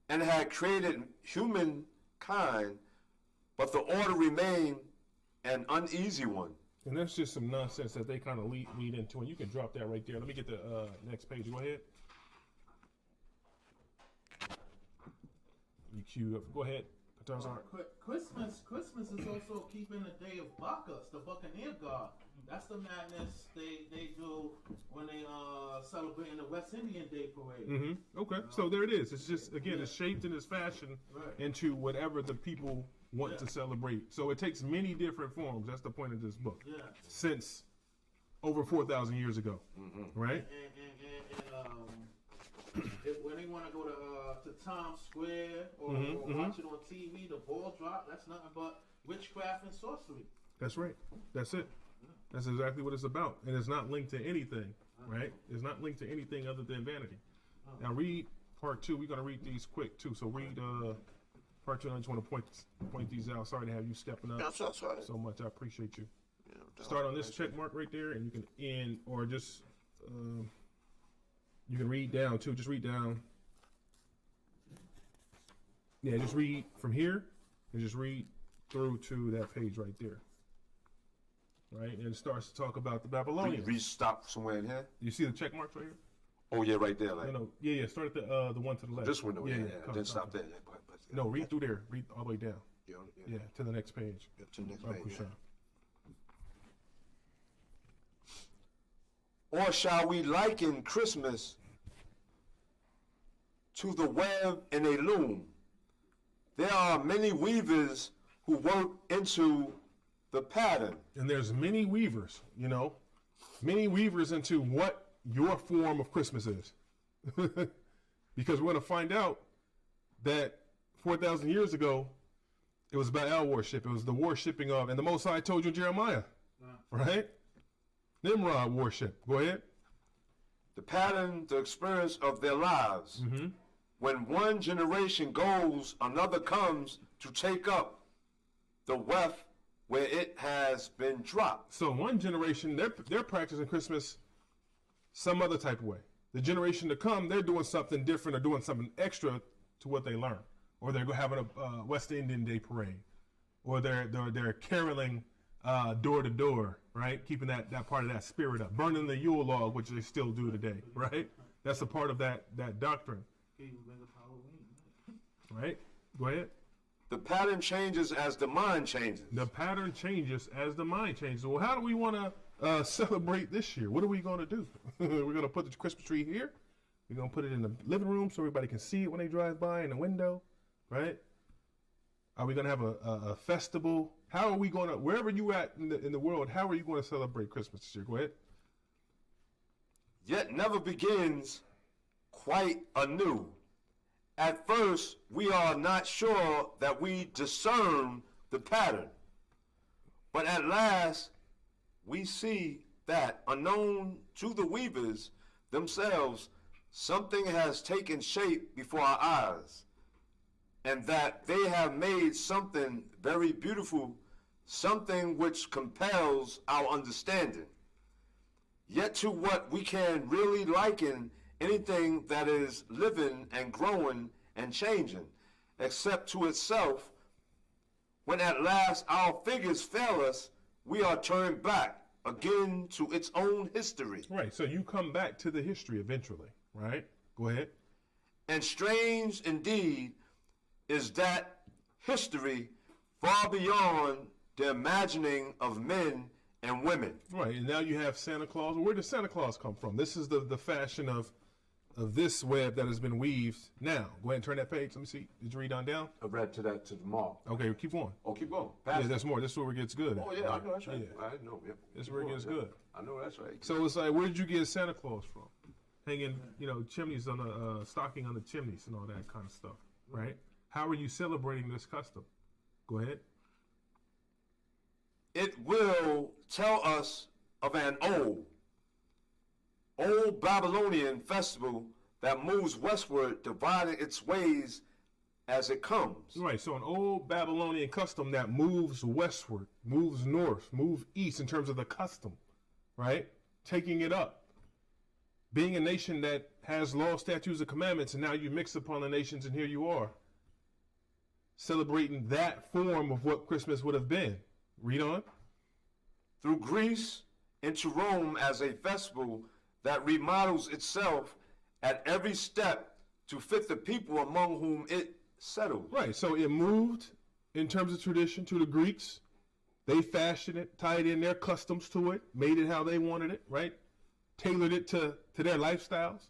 and had created humankind, but the order remained an uneasy one. And that's just some nonsense that they kind of lead into, and you can drop that right there. Let me get the next page. Go ahead. You queue up. Go ahead. Christmas is also keeping the day of Bacchus, the Buccaneer god. That's the madness they do when they celebrating the West Indian Day Parade. Mm-hmm. Okay, so there it is. It's just, again, it's shaped in its fashion into whatever the people want to celebrate. So it takes many different forms. That's the point of this book. Yeah. Since over 4,000 years ago, right? When they want to go to Times Square or watch it on TV, the ball drop, that's nothing but witchcraft and sorcery. That's right. That's it. That's exactly what it's about. And it's not linked to anything, right? It's not linked to anything other than vanity. Now read part 2. We're going to read these quick, too. So read part 2. I just want to point these out. Sorry to have you stepping up so much. I appreciate you. Start on this check mark right there, and you can end, or just... you can read down too. Just read down. Yeah, just read from here and just read through to that page right there. Right? And it starts to talk about the Babylonians. Read stop somewhere in here. You see the check marks right here? Oh, yeah, right there. Like. No. Yeah. Start at the one to the left. This one, though. Yeah. Then stop there. No, read through there. Read all the way down. Yeah, to the next page. Yeah, to the next page. Or shall we liken Christmas to the web in a loom? There are many weavers who work into the pattern. And there's many weavers, many weavers into what your form of Christmas is. Because we're going to find out that 4,000 years ago, it was Baal worship. It was the worshiping of, and the Most High told you in Jeremiah, right? Nimrod worship. Go ahead. The pattern, the experience of their lives. When one generation goes, another comes to take up the weft where it has been dropped. So one generation, they're practicing Christmas some other type of way. The generation to come, they're doing something different or doing something extra to what they learned. Or they're having a West Indian Day Parade. Or they're caroling door to door, right? Keeping that part of that spirit up. Burning the Yule log, which they still do today, right? That's a part of that doctrine. Right? Go ahead. The pattern changes as the mind changes. The pattern changes as the mind changes. Well, how do we want to celebrate this year? What are we going to do? We're going to put the Christmas tree here. We're going to put it in the living room so everybody can see it when they drive by in the window, right? Are we going to have a festival? How are we going to, wherever you at in the world, how are you going to celebrate Christmas this year? Go ahead. Yet never begins quite anew. At first, we are not sure that we discern the pattern. But at last, we see that, unknown to the weavers themselves, something has taken shape before our eyes, and that they have made something very beautiful, something which compels our understanding. Yet to what we can really liken anything that is living and growing and changing, except to itself. When at last our figures fail us, we are turned back again to its own history. Right, so you come back to the history eventually, right? Go ahead. And strange indeed is that history far beyond the imagining of men and women. Right, and now you have Santa Claus. Where does Santa Claus come from? This is the fashion of this web that has been weaved now. Go ahead and turn that page. Let me see. Did you read on down? I read to the mark. Okay, keep going. Oh, keep going. Yeah, there's more. This is where it gets good. Oh, yeah, I know that's right. Yeah. I know. Yeah. This is where it gets good. I know that's right. So it's like, where did you get Santa Claus from? Hanging, chimneys on the stocking on the chimneys and all that kind of stuff, right? How are you celebrating this custom? Go ahead. It will tell us of an old Babylonian festival that moves westward, dividing its ways as it comes. Right, so an old Babylonian custom that moves westward, moves north, moves east in terms of the custom, right? Taking it up. Being a nation that has law, statutes, and commandments, and now you mix upon the nations, and here you are, celebrating that form of what Christmas would have been. Read on. Through Greece into Rome as a festival that remodels itself at every step to fit the people among whom it settled. Right, so it moved in terms of tradition to the Greeks. They fashioned it, tied in their customs to it, made it how they wanted it, right? Tailored it to their lifestyles.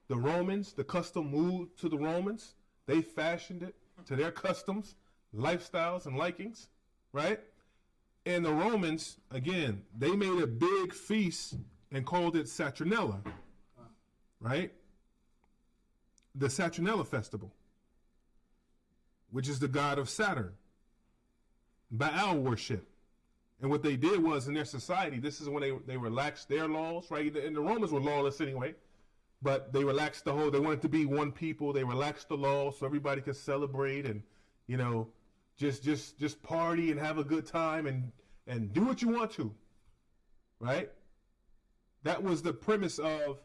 The Romans, the custom moved to the Romans. They fashioned it to their customs, lifestyles, and likings, right? And the Romans, again, they made a big feast and called it Saturnella, right? The Saturnella festival, which is the god of Saturn, Baal worship. And what they did was, in their society, this is when they relaxed their laws, right? And the Romans were lawless anyway, but they relaxed they wanted to be one people. They relaxed the law so everybody could celebrate and, just party and have a good time and do what you want to, right? That was the premise of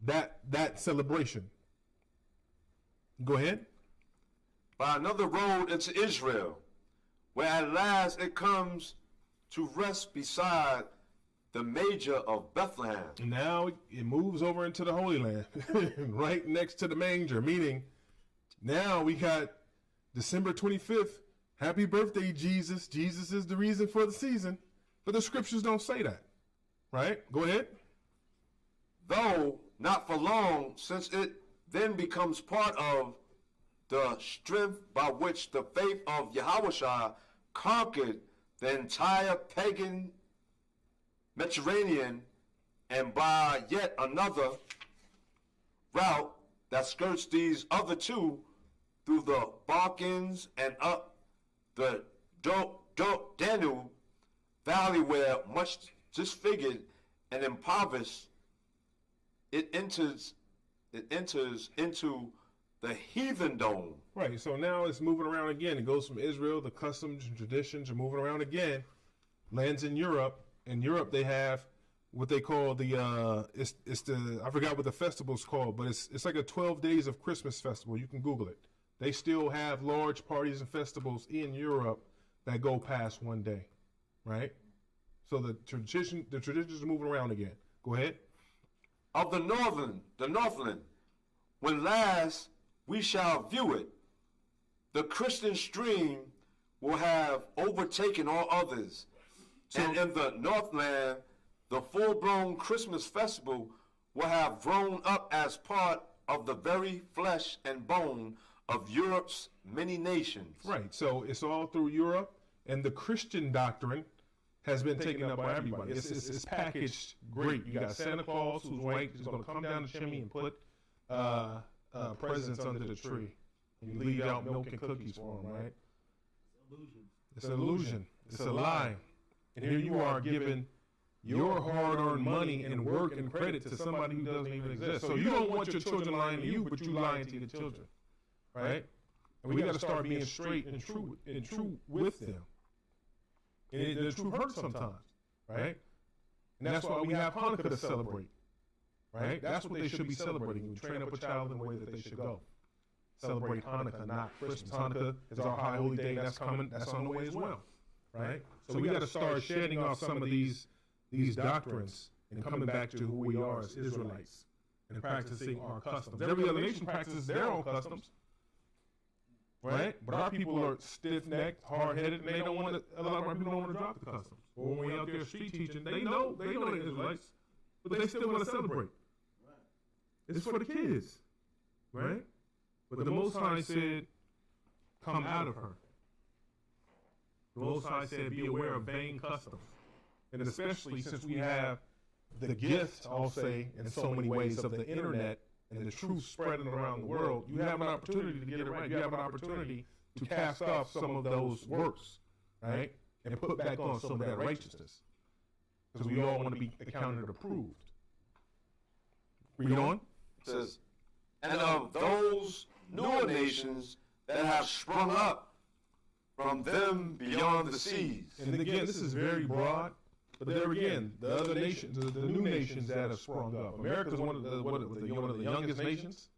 that celebration. Go ahead. By another road into Israel, where at last it comes to rest beside the manger of Bethlehem. Now it moves over into the Holy Land, right next to the manger, meaning now we got December 25th. Happy birthday, Jesus. Jesus is the reason for the season. But the scriptures don't say that, right? Go ahead. Though not for long, since it then becomes part of the strength by which the faith of Yahushua conquered the entire pagan Mediterranean, and by yet another route that skirts these other two through the Balkans and up the Danube Valley, where much disfigured and impoverished, it enters into the heathendom. Right, so now it's moving around again. It goes from Israel, the customs and traditions are moving around again, lands in Europe. In Europe, they have what they call I forgot what the festival's called, but it's like a 12 days of Christmas festival. You can Google it. They still have large parties and festivals in Europe that go past one day, right? So the traditions are moving around again. Go ahead. Of the Northland, when last we shall view it, the Christian stream will have overtaken all others. And in the Northland, the full-blown Christmas festival will have grown up as part of the very flesh and bone of Europe's many nations. Right, so it's all through Europe, and the Christian doctrine has been taken up by everybody. It's packaged great. You got Santa Claus, who's white, who's going to come down the chimney and put presents under the tree. You leave out milk and cookies for him, right? It's an illusion. It's a lie. And here you are giving your hard-earned money and work and credit to somebody who doesn't even exist. So you don't want your children lying to you, but you lying to your children, right? And we got to start being straight and true with them. And the truth hurts sometimes, right? And that's why we have Hanukkah to celebrate, right? That's what they should be celebrating. You train up a child in the way that they should go. celebrate Hanukkah, not Christmas. Hanukkah is our high holy day, and that's coming. That's on the way as well, right? So we got to start shedding off some of these doctrines and coming back to who we are as Israelites and practicing our customs. Every other nation practices their own customs, right? But our people are stiff-necked, hard-headed, and they don't want to. A lot of our people don't want to drop the customs. Or when we're out there street teaching, they know they're Israelites, but they still want to celebrate. It's for the kids, right? But the Most High said, "Come out of her." The Most High said, "Be aware of vain customs," and especially since we have the gift, I'll say, in so many ways, of the internet and the truth spreading around the world, you have an opportunity to get it right. You have an opportunity to cast off some of those works, right? And put back on some of that righteousness. Because we all want to be accounted and approved. Read on. It says, and of those newer nations that have sprung up from them beyond the seas. And again, this is very broad. But there again, the other nations, the new nations that have sprung up. America is one of the youngest nations,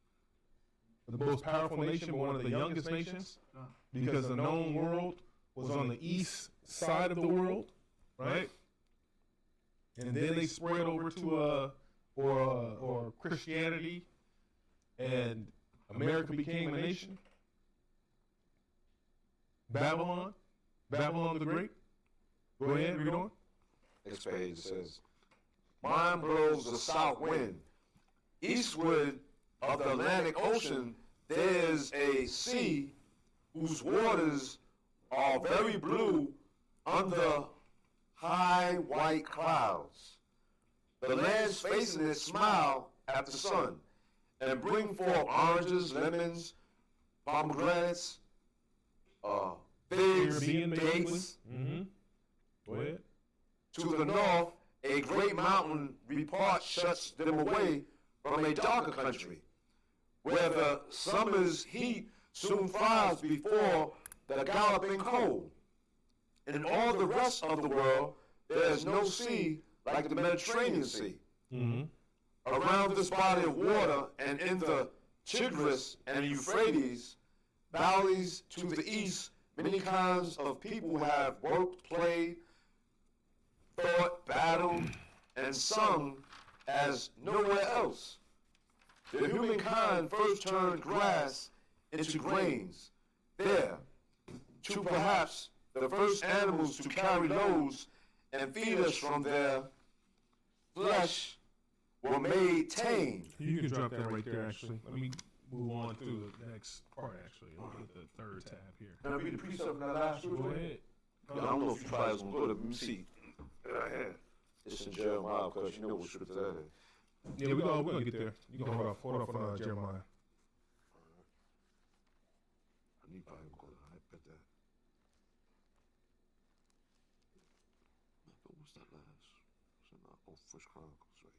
the most powerful nation, but one of the youngest nations, because the known world was on the east side of the world, right? And then they spread over to or Christianity, and America became a nation. Babylon the Great. Go ahead, read on. Next page says, mine blows the south wind. Eastward of the Atlantic Ocean, there's a sea whose waters are very blue under high white clouds. The lands facing it smile at the sun and bring forth oranges, lemons, pomegranates, figs, dates. Go ahead. To the north, a great mountain report shuts them away from a darker country, where the summer's heat soon flies before the galloping cold. In all the rest of the world, there is no sea like the Mediterranean Sea. Around this body of water and in the Tigris and Euphrates, valleys to the east, many kinds of people have worked, played, thought, battled, and sung as nowhere else. The humankind first turned grass into grains. There, to perhaps the first animals to carry loads and feed us from their flesh were made tame. You can drop that right there, actually. Let me move on through the next part, actually. Look at the third tab here. Can I read the precept from that last Go ahead. I don't know if you probably was going to go to, let me see. It's in Jeremiah, because you know what scripture that is. Yeah, we're going to get there. You can hold off on Jeremiah. I need probably go to, I bet that. What's that last? Oh, First Chronicles, right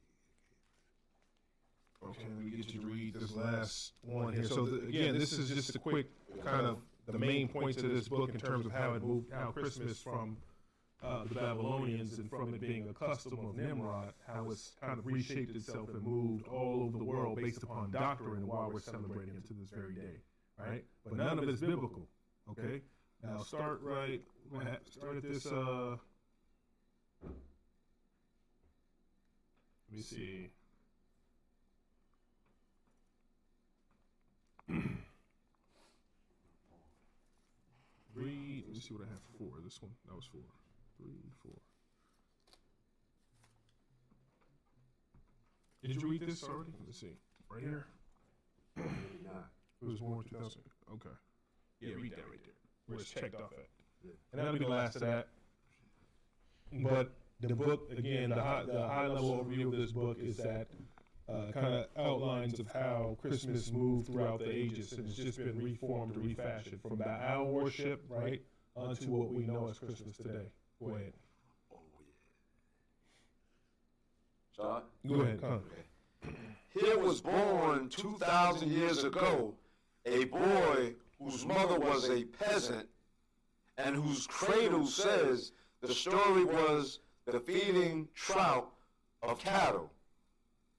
Okay, let me get you to read this last one here. So, again, this is just a quick kind of the main points of this book in terms of how it moved, how Christmas from the Babylonians and from it being a custom of Nimrod, how it's kind of reshaped itself and moved all over the world based upon doctrine while we're celebrating it to this very day, right? But none of it is biblical, okay? Now start at this, let me see. Let me see what I have for this one. That was 4, 3, 4. Did you read this already? Let's see. Right here. It was born 2000. Okay. Yeah, read that right there. Where it's checked off at. And that'll be the last of that. But the book, again, the high level overview of this book is that kind of outlines of how Christmas moved throughout the ages, and it's just been reformed or refashioned from the owl worship, right, onto what we know as Christmas today. Go ahead. Oh, yeah. Sean? Go ahead. Okay. Here was born 2,000 years ago a boy whose mother was a peasant and whose cradle says the story was the feeding trout of cattle.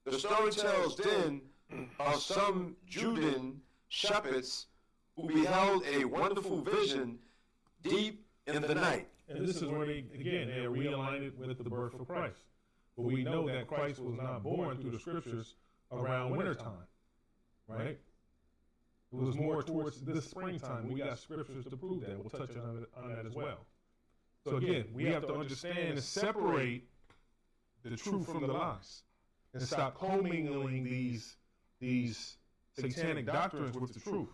The story tells then of some Judean shepherds who beheld a wonderful vision deep in the night. And this is where they realign it with the birth of Christ. But we know that Christ was not born through the scriptures around wintertime, right? It was more towards this springtime. We got scriptures to prove that. We'll touch on that as well. So again, we have to understand and separate the truth from the lies and stop commingling these satanic doctrines with the truth.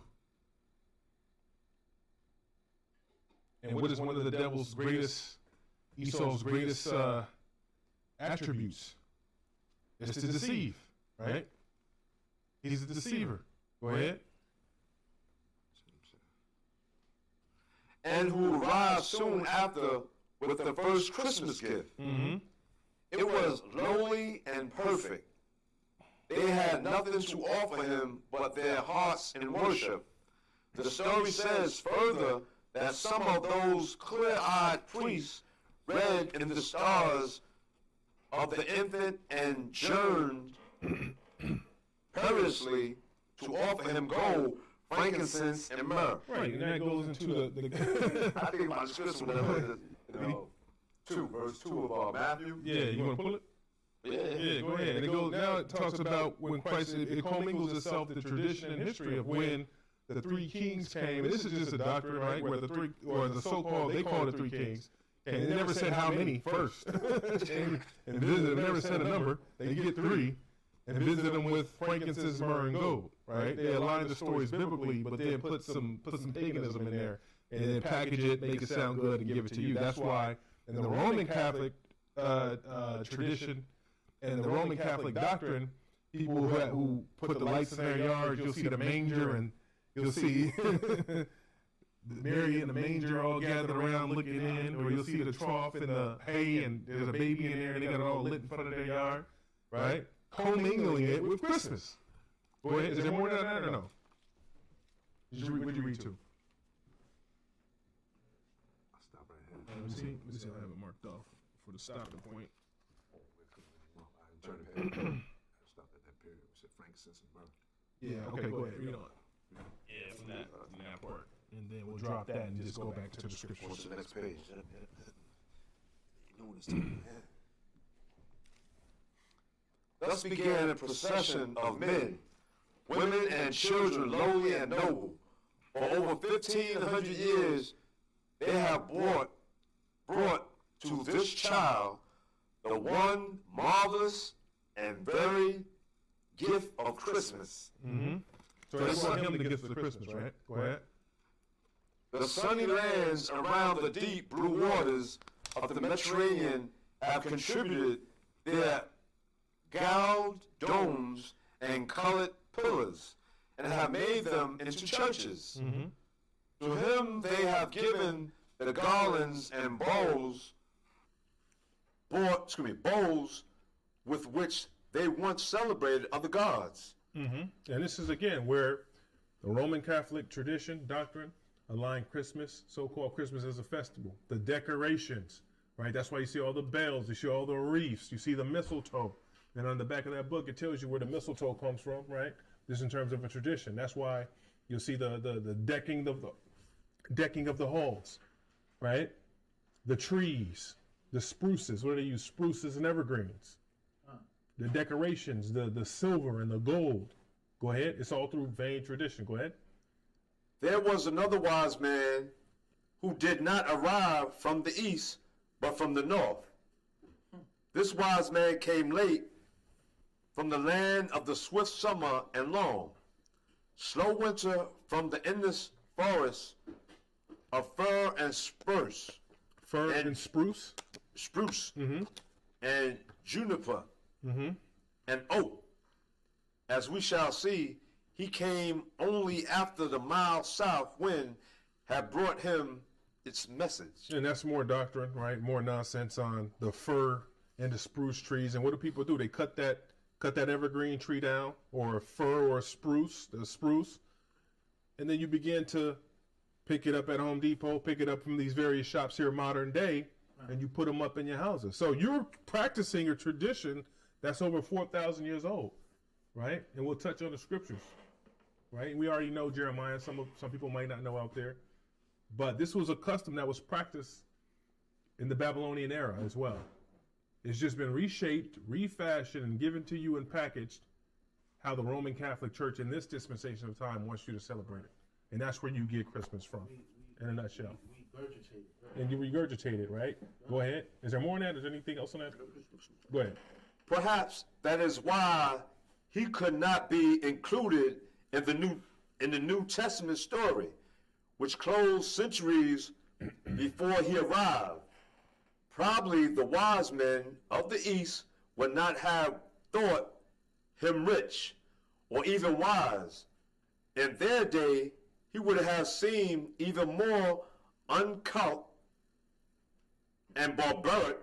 And what is one of the devil's greatest, Esau's greatest attributes? Is to deceive, right? He's a deceiver. Go ahead. And who arrived soon after with the first Christmas gift. Mm-hmm. It was lowly and perfect. They had nothing to offer him but their hearts in worship. The story says further that some of those clear-eyed priests read in the stars of the infant and yearned perilously to offer him gold, frankincense, and myrrh. Right, and that goes into the I think my description was, verse 2 of Matthew. Yeah, you want to pull it? Yeah, go ahead. And now it talks about when Christ, it commingles itself the tradition and history of when the three kings came. And this is just a doctrine, right? Where the three, or the so-called, they call it three kings. And they never said how many first. and visited, never said a number. They get three and visited them with frankincense, myrrh, and gold, right? They aligned the stories biblically, but then put some paganism in there and then package it, make it sound good, and give it to you. That's why in the Roman Catholic tradition and the Roman Catholic doctrine, people who put the lights in their yards, you'll see the manger, and you'll see Mary and the manger all gathered around looking in, or you'll see the trough and the hay, and there's a baby in there, and they got it all lit in front of their yard, right? Commingling it with Christmas. Go ahead. Is there more than that or no? What did you read to? I'll stop right here. Let me see. I have it marked off for the stopping point. I turned the page. I stopped at that period. It said frankincense and myrrh. Yeah, okay, go ahead. Read on. Yeah, from that part. And then we'll drop that and just go back to the scripture. What's the next page? You know what it's talking about. Thus began a procession of men, women, and children, lowly and noble. For over 1,500 years, they have brought to this child the one marvelous and very gift of Christmas. Mm-hmm. So they brought him the gift of Christmas, right? Go ahead. The sunny lands around the deep blue waters of the Mediterranean have contributed their gouged domes and colored pillars, and have made them into churches. Mm-hmm. To him they have given the garlands and bowls with which they once celebrated other gods. Mm-hmm. And this is again where the Roman Catholic tradition, doctrine, align Christmas, so-called Christmas, as a festival. The decorations, right? That's why you see all the bells, you see all the wreaths, you see the mistletoe. And on the back of that book, it tells you where the mistletoe comes from, right? This in terms of a tradition. That's why you'll see the decking of the halls, right? The trees, the spruces. What do they use? Spruces and evergreens. The decorations, the silver and the gold. Go ahead. It's all through vain tradition. Go ahead. There was another wise man who did not arrive from the east, but from the north. This wise man came late from the land of the swift summer and long, slow winter from the endless forest of fir and spruce. Fir and spruce? Spruce. Mm-hmm. And juniper. Mm-hmm. And oak. As we shall see, he came only after the mild south wind had brought him its message. And that's more doctrine, right? More nonsense on the fir and the spruce trees. And what do people do? They cut that evergreen tree down, or a fir or a spruce, and then you begin to pick it up at Home Depot, pick it up from these various shops here modern day, and you put them up in your houses. So you're practicing a tradition that's over 4,000 years old, right? And we'll touch on the scriptures, right? We already know Jeremiah. Some people might not know out there. But this was a custom that was practiced in the Babylonian era as well. It's just been reshaped, refashioned, and given to you and packaged how the Roman Catholic Church in this dispensation of time wants you to celebrate it. And that's where you get Christmas from, in a nutshell. And you regurgitate it, right? Go ahead. Is there more on that? Is there anything else on that? Go ahead. Perhaps that is why he could not be included in the New Testament story, which closed centuries before he arrived. Probably the wise men of the East would not have thought him rich or even wise. In their day, he would have seemed even more uncouth and barbaric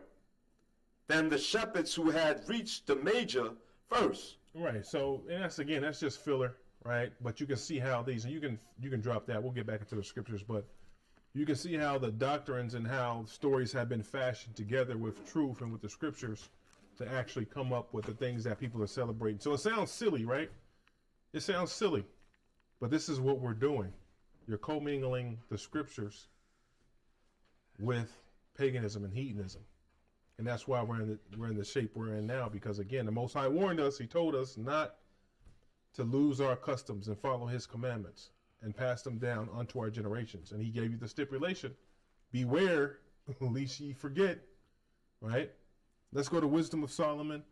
than the shepherds who had reached the major first. Right. So, and that's just filler, right? But you can see how these, and you can drop that. We'll get back into the scriptures, but you can see how the doctrines and how stories have been fashioned together with truth and with the scriptures to actually come up with the things that people are celebrating. So it sounds silly, right? It sounds silly, but this is what we're doing. You're commingling the scriptures with paganism and heathenism. And that's why we're in the shape we're in now, because again, the Most High warned us. He told us not to lose our customs and follow his commandments and pass them down unto our generations. And he gave you the stipulation, beware, lest ye forget, right? Let's go to Wisdom of Solomon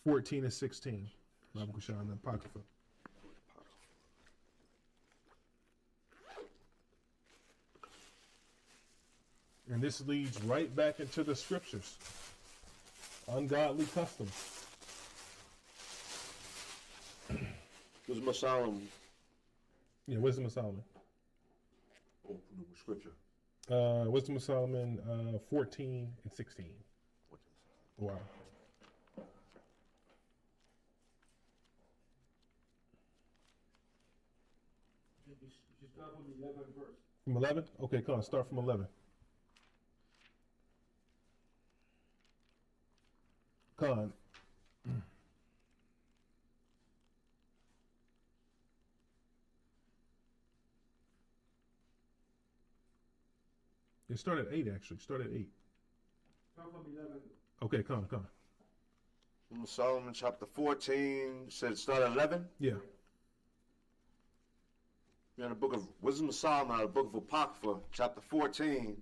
14 and 16. Apocrypha. And this leads right back into the scriptures. Ungodly customs. Wisdom of Solomon. Yeah, Wisdom of Solomon. Oh, no, scripture. Wisdom of Solomon 14 and 16. Wow. You start from the 11th verse. From 11? Okay, come on, start from 11. Come on. It started at 8, actually. Start at 8. Start from 11. Okay, come on. Wisdom of Solomon chapter 14 said start at 11. Yeah. We're in the book of Wisdom of Solomon, the book of Apocrypha, chapter 14,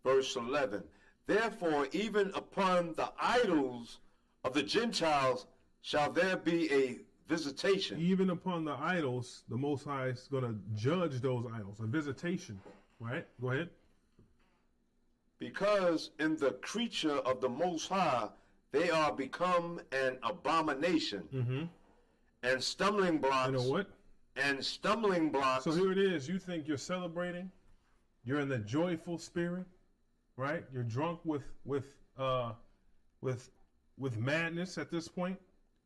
verse 11. Therefore, even upon the idols of the Gentiles shall there be a visitation. Even upon the idols, the Most High is going to judge those idols. A visitation, right? Go ahead. Because in the creature of the Most High, they are become an abomination and stumbling blocks. You know what? And stumbling blocks. So here it is. You think you're celebrating. You're in the joyful spirit, right? You're drunk with madness at this point.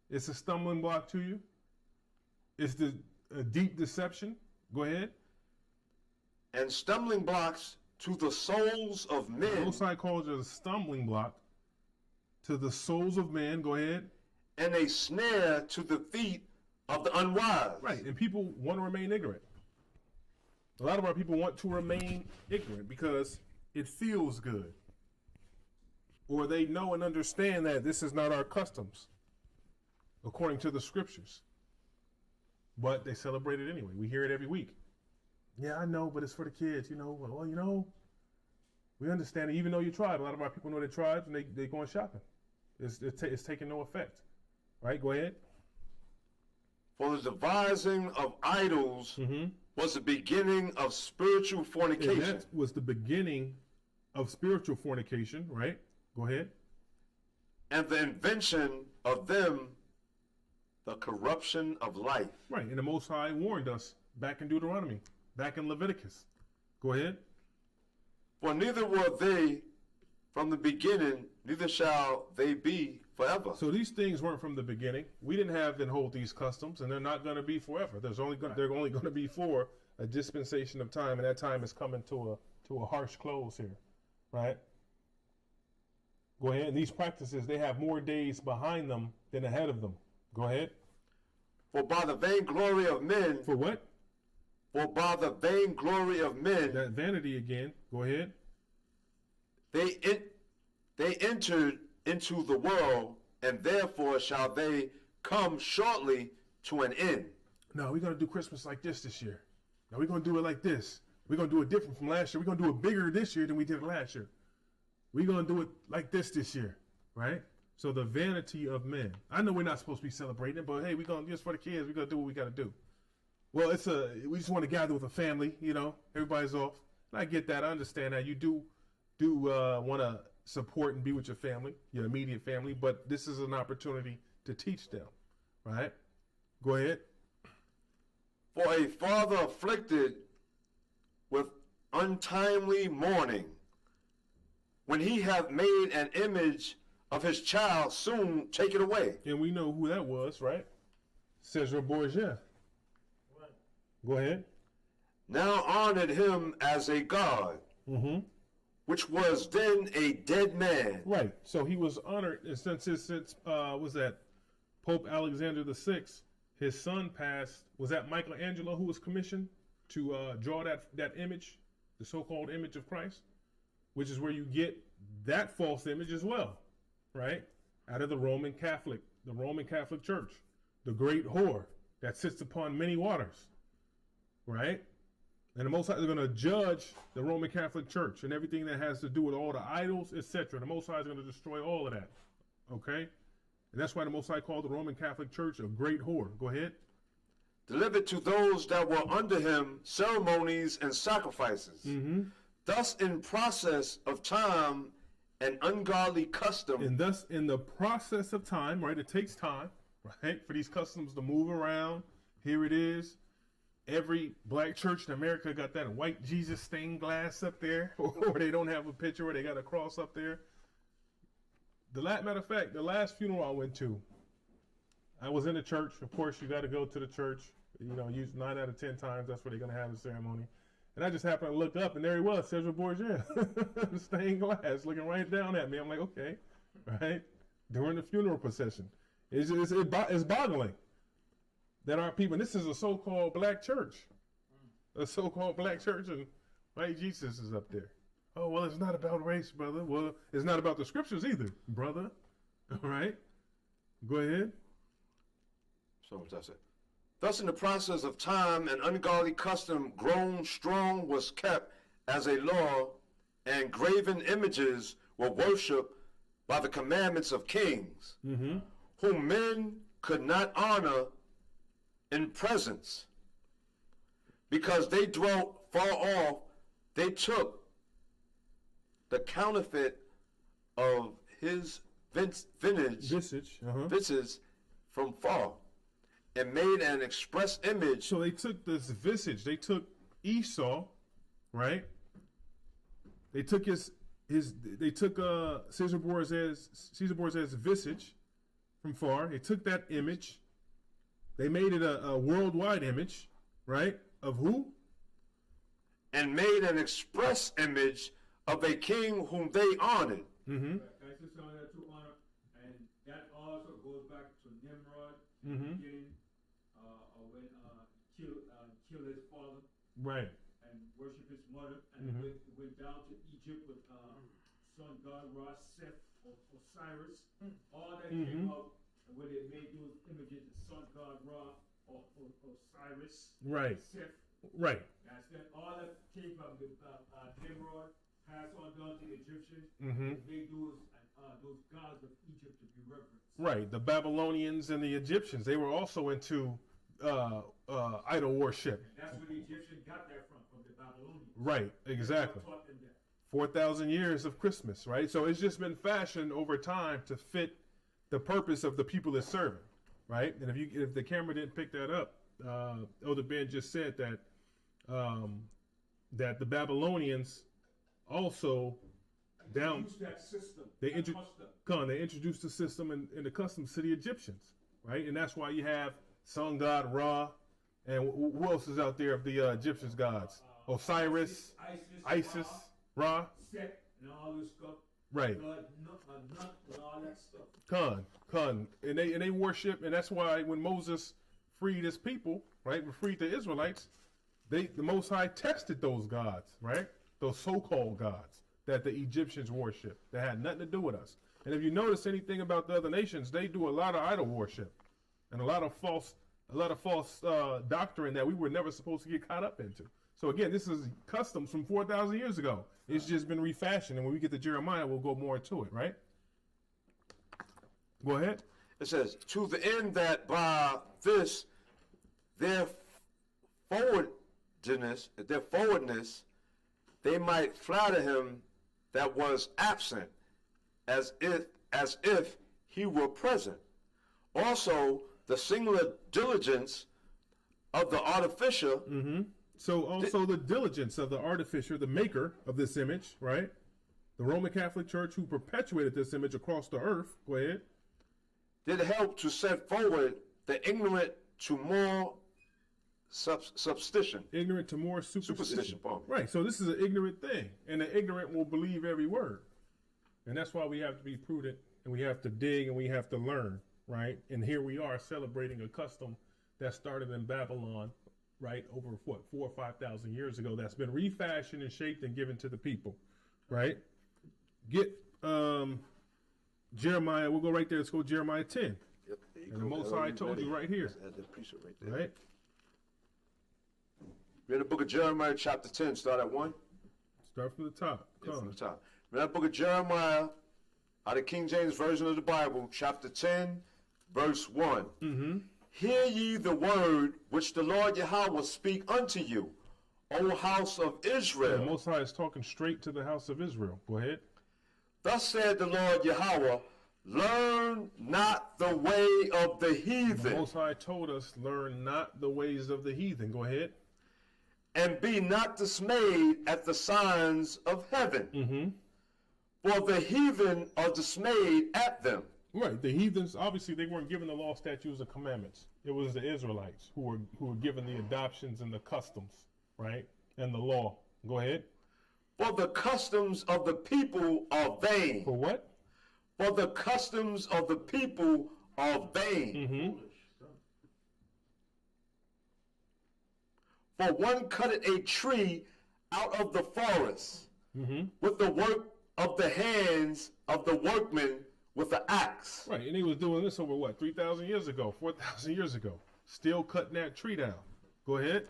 It's a stumbling block to you. It's a deep deception. Go ahead. And stumbling blocks to the souls of men. The Most High calls it a stumbling block to the souls of men. Go ahead. And a snare to the feet of the unwise. Right, and people want to remain ignorant. A lot of our people want to remain ignorant because it feels good. Or they know and understand that this is not our customs, according to the scriptures. But they celebrate it anyway. We hear it every week. Yeah, I know, but it's for the kids, Well, we understand it. Even though you tried, a lot of our people know they tried and they going shopping. It's taking no effect. Right, go ahead. For the devising of idols was the beginning of spiritual fornication. And that was the beginning of spiritual fornication, right? Go ahead. And the invention of them, the corruption of life. Right, and the Most High warned us back in Deuteronomy, back in Leviticus. Go ahead. For neither were they from the beginning, neither shall they be forever. So these things weren't from the beginning. We didn't have and hold these customs, and they're not going to be forever. They're only going to be for a dispensation of time, and that time is coming to a harsh close here, right? Go ahead. And these practices, they have more days behind them than ahead of them. Go ahead. For by the vainglory of men, For what? for by the vainglory of men, That vanity again. Go ahead. they entered into the world, and therefore shall they come shortly to an end. No, we're going to do Christmas like this year. No, we're going to do it like this. We're going to do it different from last year. We're going to do it bigger this year than we did last year. We're going to do it like this year, right? So the vanity of men. I know we're not supposed to be celebrating, but hey, we're going to just for the kids. We're going to do what we got to do. Well, we just want to gather with a family, you know. Everybody's off. And I get that. I understand that. You do want to support and be with your family, your immediate family, but this is an opportunity to teach them, right? Go ahead. For a father afflicted with untimely mourning, when he hath made an image of his child, soon take it away. And we know who that was, right? Cesar Borgia. Go ahead. Now honored him as a god, which was then a dead man. Right. So he was honored since was that Pope Alexander VI, his son passed. Was that Michelangelo who was commissioned to draw that image, the so-called image of Christ, which is where you get that false image as well, right? Out of the Roman Catholic Church, the great whore that sits upon many waters, right? And the Most High is going to judge the Roman Catholic Church and everything that has to do with all the idols, etc. The Most High is going to destroy all of that, okay? And that's why the Most High called the Roman Catholic Church a great whore. Go ahead. Delivered to those that were under him ceremonies and sacrifices. Thus in process of time and ungodly custom. And thus in the process of time, right? It takes time, right? For these customs to move around. Here it is. Every black church in America got that white Jesus stained glass up there, or they don't have a picture, or they got a cross up there. Matter of fact, the last funeral I went to, I was in the church. Of course, you got to go to the church. You know, use 9 out of 10 times. That's where they're going to have the ceremony. And I just happened to look up, and there he was, Cesar Borgia, stained glass, looking right down at me. I'm like, okay, right? During the funeral procession, it's boggling that our people. And this is a so-called black church, and white Jesus is up there. Oh well, it's not about race, brother. Well, it's not about the scriptures either, brother. All right, go ahead. So what's that say? Thus in the process of time and ungodly custom grown strong was kept as a law, and graven images were worshipped by the commandments of kings, whom men could not honor in presence, because they dwelt far off. They took the counterfeit of his visage from far, and made an express image. So they took this visage. They took Esau, right? They took They took Caesar Borgia's visage from far. They took that image. They made it a worldwide image, right? Of who? And made an express image of a king whom they honored. Mm-hmm. That's just something that to honor, and that also goes back to Nimrod, Mm-hmm. getting when killed his father Right. and worship his mother, and Mhm. went down to Egypt with sun god Ra, Seth, Osiris. All that came out when they made those images, the sun god Ra or Osiris, Right. Seth. Right. That's that. All that came from the Nimrod, passed on down to the Egyptians. Mm-hmm. They made those gods of Egypt to be reverenced. Right. The Babylonians and the Egyptians, they were also into idol worship. And that's where the Egyptians got that from the Babylonians. Right. Exactly. God taught them that. 4,000 years of Christmas, right? So it's just been fashioned over time to fit the purpose of the people it's serving, right? And if the camera didn't pick that up, Elder Ben just said that that the Babylonians also Introduced that system. they that custom. they introduced the system and the customs to the Egyptians, right? And that's why you have sun god Ra, and who else is out there of the Egyptians gods? Osiris, Isis, Ra, Set, and all this stuff. right? Nut, and all that stuff. Khan, and they worship, and that's why when Moses freed his people, right? Freed the Israelites. The Most High tested those gods, right? Those so-called gods that the Egyptians worship that had nothing to do with us. And if you notice anything about the other nations, they do a lot of idol worship and a lot of false doctrine that we were never supposed to get caught up into. So again, this is customs from 4,000 years ago. It's just been refashioned, and when we get to Jeremiah, we'll go more into it, right? Go ahead. It says, to the end that by this their forwardness, they might flatter him that was absent, as if he were present. Also, the singular diligence of the artificer. So also the diligence of the artificer, the maker of this image, right? The Roman Catholic Church, who perpetuated this image across the earth. Go ahead. Did help to set forward the ignorant to more superstition. Ignorant to more superstition. Pardon. Right. So this is an ignorant thing, and the ignorant will believe every word. And that's why we have to be prudent, and we have to dig, and we have to learn, right? And here we are celebrating a custom that started in Babylon, right, over what, 4,000 or 5,000 years ago, that's been refashioned and shaped and given to the people, right? Get Jeremiah, we'll go right there. Let's go Jeremiah 10. Yep, And the Most High told you right here, Add the precept right there. right? Read the book of Jeremiah, chapter 10, start at 1. Start from the top. Come From on. the top. Read the book of Jeremiah, out of King James Version of the Bible, chapter 10, verse 1. Hear ye the word which the Lord Yahweh will speak unto you, O house of Israel. The Most High is talking straight to the house of Israel. Go ahead. Thus said the Lord Yahweh, learn not the way of the The heathen, Most High told us, learn not the ways of the heathen. Go ahead. and be not dismayed at the signs of heaven. For the heathen are dismayed at them. Right. The heathens, obviously, they weren't given the law, statutes, and commandments. It was the Israelites who were given the adoptions and the customs, right? And the law. Go ahead. For the customs of the people are vain. For what? For the customs of the people are vain. For one cutteth a tree out of the forest with the work of the hands of the workmen with the axe. Right. And he was doing this over what? 3,000 years ago, 4,000 years ago. Still cutting that tree down. Go ahead.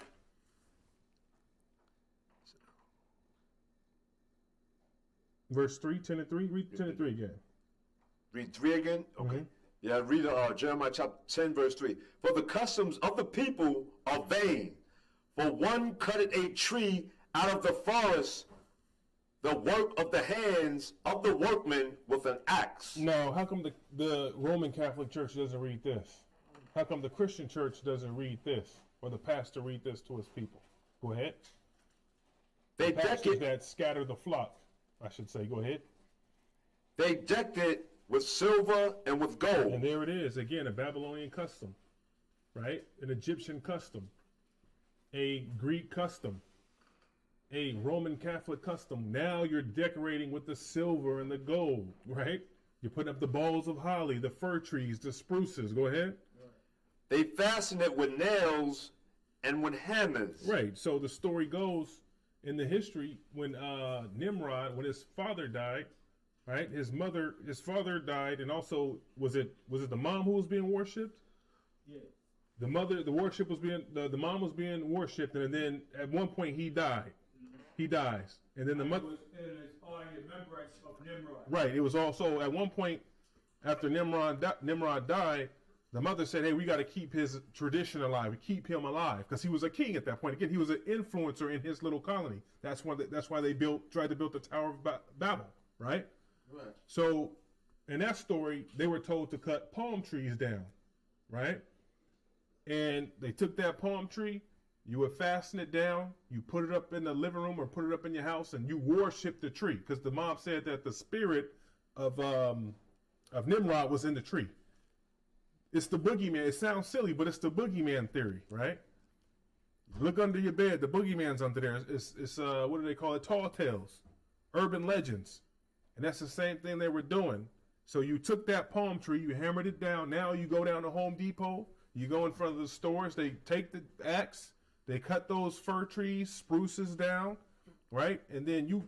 Verse 3, 10 and 3. Read 10 and 3 again. Read 3 again? Okay. Yeah, read Jeremiah chapter 10, verse 3. For the customs of the people are vain. For one cutteth a tree out of the forest, the work of the hands of the workmen with an axe. Now, how come the Roman Catholic Church doesn't read this? How come the Christian church doesn't read this? Or the pastor read this to his people? Go ahead. They The deck pastors it. that scatter the flock, I should say. Go ahead. They decked it with silver and with gold. And there it is, again, a Babylonian custom, right? An Egyptian custom, a Greek custom, a Roman Catholic custom. Now you're decorating with the silver and the gold, right? You're putting up the balls of holly, the fir trees, the spruces. Go ahead. They fasten it with nails and with hammers. Right. So the story goes in the history when Nimrod, when his father died, right? His father died, and also was it the mom who was being worshipped? Yeah. The worship was being the mom was being worshipped, and then at one point he died. He dies, and then the mother. It was in remembrance of Nimrod. Right. It was also at one point after Nimrod died. The mother said, "Hey, we got to keep his tradition alive. We keep him alive because he was a king at that point. Again, he was an influencer in his little colony. That's why they tried to build the Tower of Babel, right? Right. So, in that story, they were told to cut palm trees down, right? And they took that palm tree. You would fasten it down. You put it up in the living room or put it up in your house, and you worship the tree because the mom said that the spirit of Nimrod was in the tree. It's the boogeyman. It sounds silly, but it's the boogeyman theory, right? Look under your bed. The boogeyman's under there. It's what do they call it? Tall tales, urban legends. And that's the same thing they were doing. So you took that palm tree, you hammered it down. Now you go down to Home Depot, You go in front of the stores, they take the axe, they cut those fir trees, spruces down, right? And then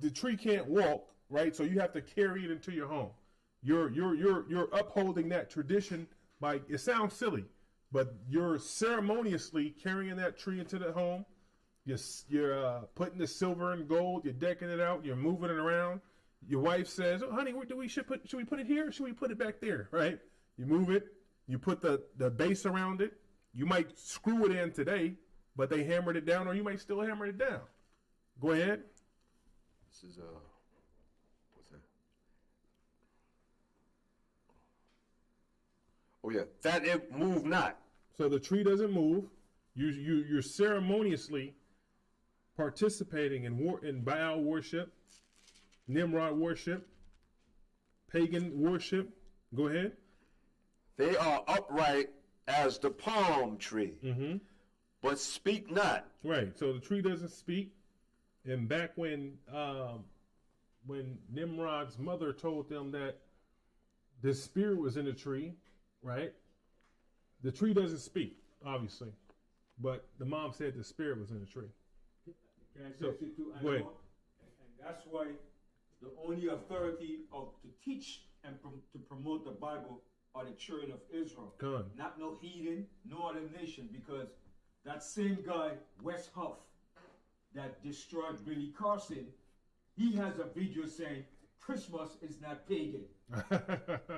the tree can't walk, right? So you have to carry it into your home. You're upholding that tradition by, it sounds silly, but you're ceremoniously carrying that tree into the home. You're putting the silver and gold, you're decking it out, you're moving it around. Your wife says, "Oh, honey, should we put it here or should we put it back there?" Right? You move it, you put the base around it. You might screw it in today, but they hammered it down, or you might still hammer it down. Go ahead. This is what's that? Oh yeah, that it move not. So the tree doesn't move. You're ceremoniously participating in Baal worship, Nimrod worship, pagan worship. Go ahead. They are upright as the palm tree, but speak not. Right. So the tree doesn't speak. And back when Nimrod's mother told them that the spirit was in the tree, right? The tree doesn't speak, obviously, but the mom said the spirit was in the tree. Can I say So, something too? go ahead. And that's why the only authority to teach and to promote the Bible are the children of Israel. Come on. Not no heathen, no other nation, because that same guy, Wes Huff, that destroyed Billy Carson, he has a video saying Christmas is not pagan.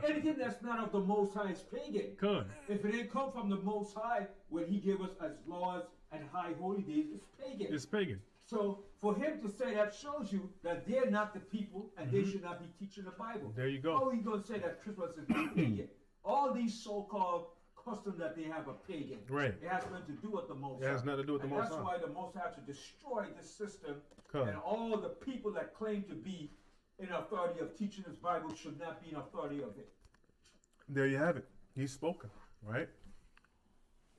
Anything that's not of the Most High is pagan. Come on. If it ain't come from the Most High, when He gave us as laws and high holy days, it's pagan. It's pagan. So for him to say that shows you that they're not the people and they should not be teaching the Bible. There you go. How are you going to say that Christmas is not pagan? All these so-called customs that they have are pagan. Right. It has nothing to do with the Most High. It has nothing to do with the And Most that's High. why the Most High has to destroy this system. Come. And all the people that claim to be in authority of teaching this Bible should not be in authority of it. There you have it. He's spoken, right?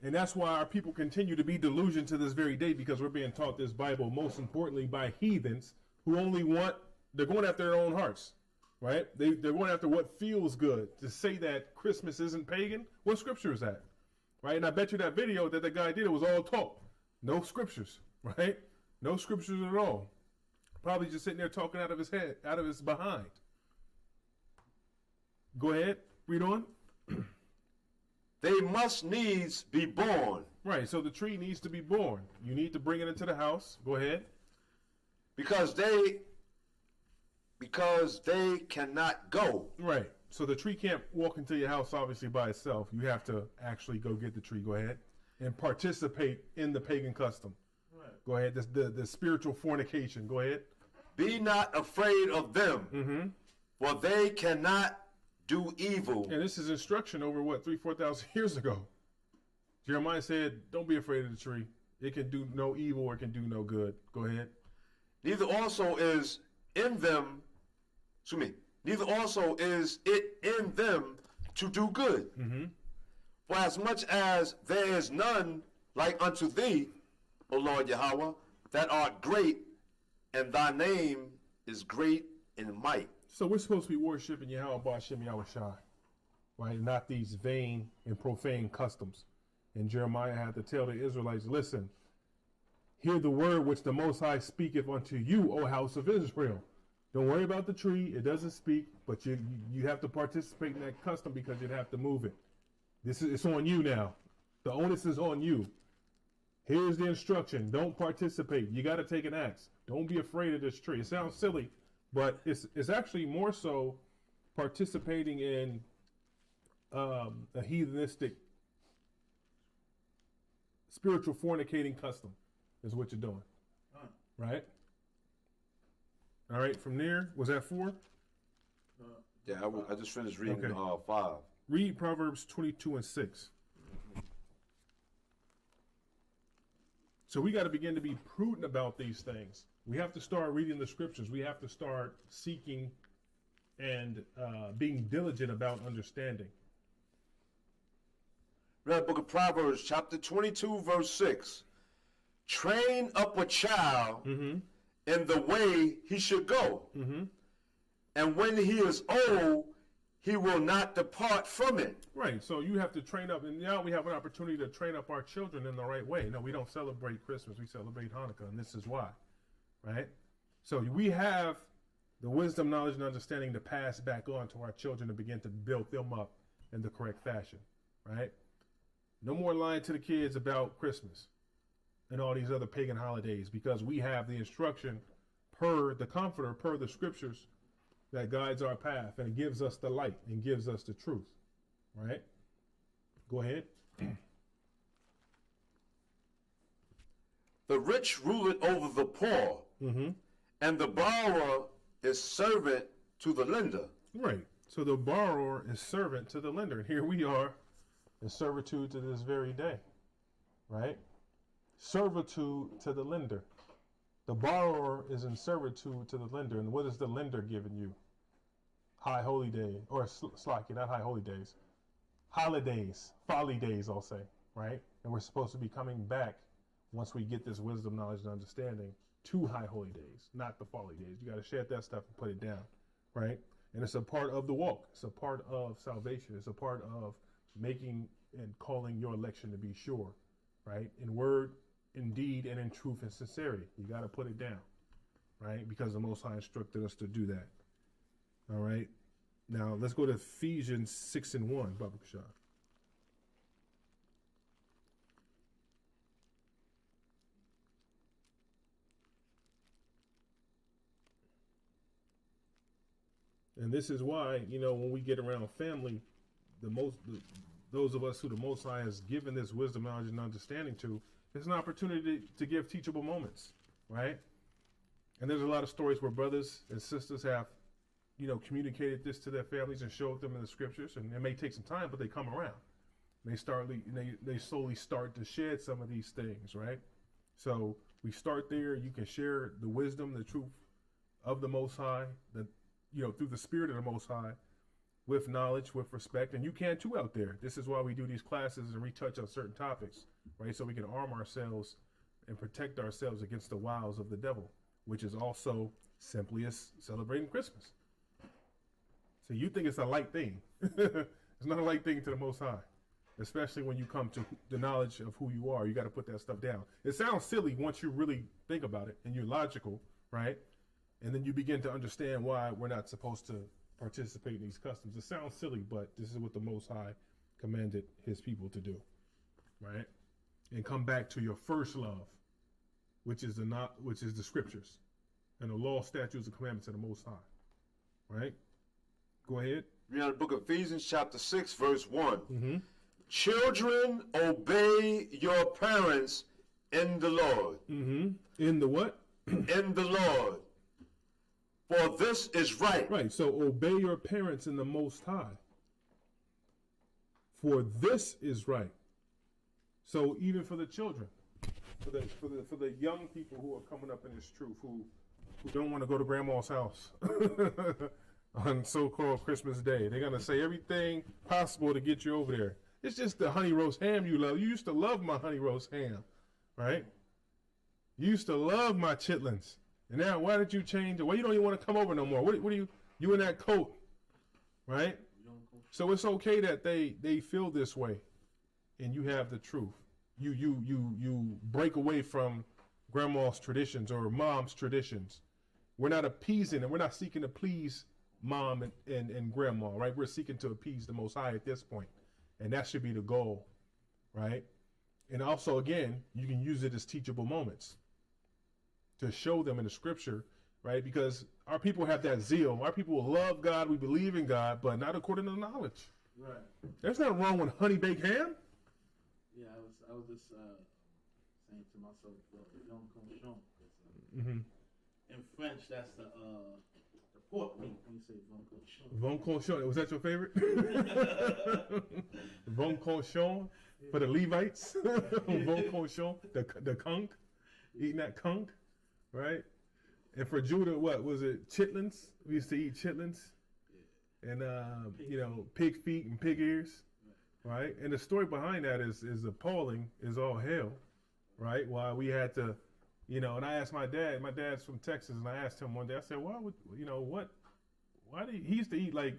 And that's why our people continue to be delusioned to this very day, because we're being taught this Bible, most importantly, by heathens who only they're going after their own hearts, right? They're going after what feels good. To say that Christmas isn't pagan, what scripture is that? Right? And I bet you that video that the guy did, it was all talk. No scriptures, right? No scriptures at all. Probably just sitting there talking out of his head, out of his behind. Go ahead, read on. They must needs be born. Right, so the tree needs to be born. You need to bring it into the house. Go ahead. Because they cannot go. Right, so the tree can't walk into your house obviously by itself. You have to actually go get the tree. Go ahead and participate in the pagan custom. Right. Go ahead, the spiritual fornication. Go ahead. Be not afraid of them, for they cannot do evil. And this is instruction over 3,000-4,000 years ago. Jeremiah said, don't be afraid of the tree. It can do no evil or it can do no good. Go ahead. Neither also is it in them to do good. For as much as there is none like unto thee, O Lord Yahweh, that art great, and thy name is great in might. So we're supposed to be worshiping Yahweh Ba'Shem Yahweh Shai, right? Not these vain and profane customs. And Jeremiah had to tell the Israelites, listen, hear the word which the Most High speaketh unto you, O house of Israel. Don't worry about the tree. It doesn't speak, but you have to participate in that custom because you'd have to move it. It's on you now. The onus is on you. Here's the instruction. Don't participate. You got to take an axe. Don't be afraid of this tree. It sounds silly, but it's actually more so participating in a heathenistic spiritual fornicating custom is what you're doing. Right? All right, from there, was that 4? Yeah, I just finished reading Okay. 5. Read Proverbs 22 and 6. So we got to begin to be prudent about these things. We have to start reading the scriptures. We have to start seeking and being diligent about understanding. Read the book of Proverbs, chapter 22, verse 6. Train up a child in the way he should go. And when he is old, he will not depart from it. Right. So you have to train up, and now we have an opportunity to train up our children in the right way. No, we don't celebrate Christmas. We celebrate Hanukkah, and this is why. Right? So we have the wisdom, knowledge, and understanding to pass back on to our children to begin to build them up in the correct fashion. Right? No more lying to the kids about Christmas and all these other pagan holidays, because we have the instruction per the Comforter, per the Scriptures, that guides our path and gives us the light and gives us the truth. Right? Go ahead. The rich ruleth over the poor, and the borrower is servant to the lender. Right. So the borrower is servant to the lender. And here we are in servitude to this very day. Right? Servitude to the lender. The borrower is in servitude to the lender. And what is the lender giving you? High holy day, or slacky, not high holy days. Holidays, folly days, I'll say. Right? And we're supposed to be coming back once we get this wisdom, knowledge, and understanding to high holy days, not the folly days. You got to shed that stuff and put it down. Right? And it's a part of the walk. It's a part of salvation. It's a part of making and calling your election to be sure. Right? In word, in deed, and in truth and sincerity. You got to put it down, right? Because the Most High instructed us to do that. All right. Now let's go to Ephesians 6:1, Baba Kashar. And this is why, when we get around family, those of us who the Most High has given this wisdom, knowledge, and understanding to, it's an opportunity to give teachable moments, right? And there's a lot of stories where brothers and sisters have, communicated this to their families and showed them in the Scriptures. And it may take some time, but they come around. They slowly start to shed some of these things, right? So we start there. You can share the wisdom, the truth of the Most High, through the Spirit of the Most High, with knowledge, with respect, and you can too out there. This is why we do these classes and retouch on certain topics, right? So we can arm ourselves and protect ourselves against the wiles of the devil, which is also simply as celebrating Christmas. So you think it's a light thing. It's not a light thing to the Most High, especially when you come to the knowledge of who you are. You got to put that stuff down. It sounds silly once you really think about it and you're logical, right? And then you begin to understand why we're not supposed to participate in these customs. It sounds silly, but this is what the Most High commanded his people to do, right? And come back to your first love, which is the Scriptures and the law, statutes, and commandments of the Most High, right? Go ahead. Read out the book of Ephesians chapter 6, verse 1. Children, obey your parents in the Lord. In the what? In the Lord. For this is right. Right. So obey your parents in the Most High. For this is right. So even for the children, for the young people who are coming up in this truth, who don't want to go to grandma's house on so-called Christmas Day, they're gonna say everything possible to get you over there. It's just the honey roast ham you love. You used to love my honey roast ham, right? You used to love my chitlins. And now, why did you change it? Well, you don't even want to come over no more. What are you in that coat, right? So it's okay that they feel this way, and you have the truth. You break away from grandma's traditions or mom's traditions. We're not appeasing, and we're not seeking to please mom and grandma, right? We're seeking to appease the Most High at this point, and that should be the goal, right? And also, again, you can use it as teachable moments to show them in the Scripture, right? Because our people have that zeal. Our people love God. We believe in God, but not according to the knowledge. Right. There's nothing wrong with honey baked ham. Yeah, I was just saying to myself, "Viande cochon." In French, that's the pork meat. When you say viande cochon. Viande cochon. Was that your favorite? Viande cochon for the Levites. Viande cochon. The conch. Eating that conch. Right? And for Judah, what was it? Chitlins. We used to eat chitlins. And, pig feet and pig ears. Right? And the story behind that is appalling, is all hell. Right? Why we had to, and I asked my dad's from Texas, and I asked him one day, I said, why did he used to eat like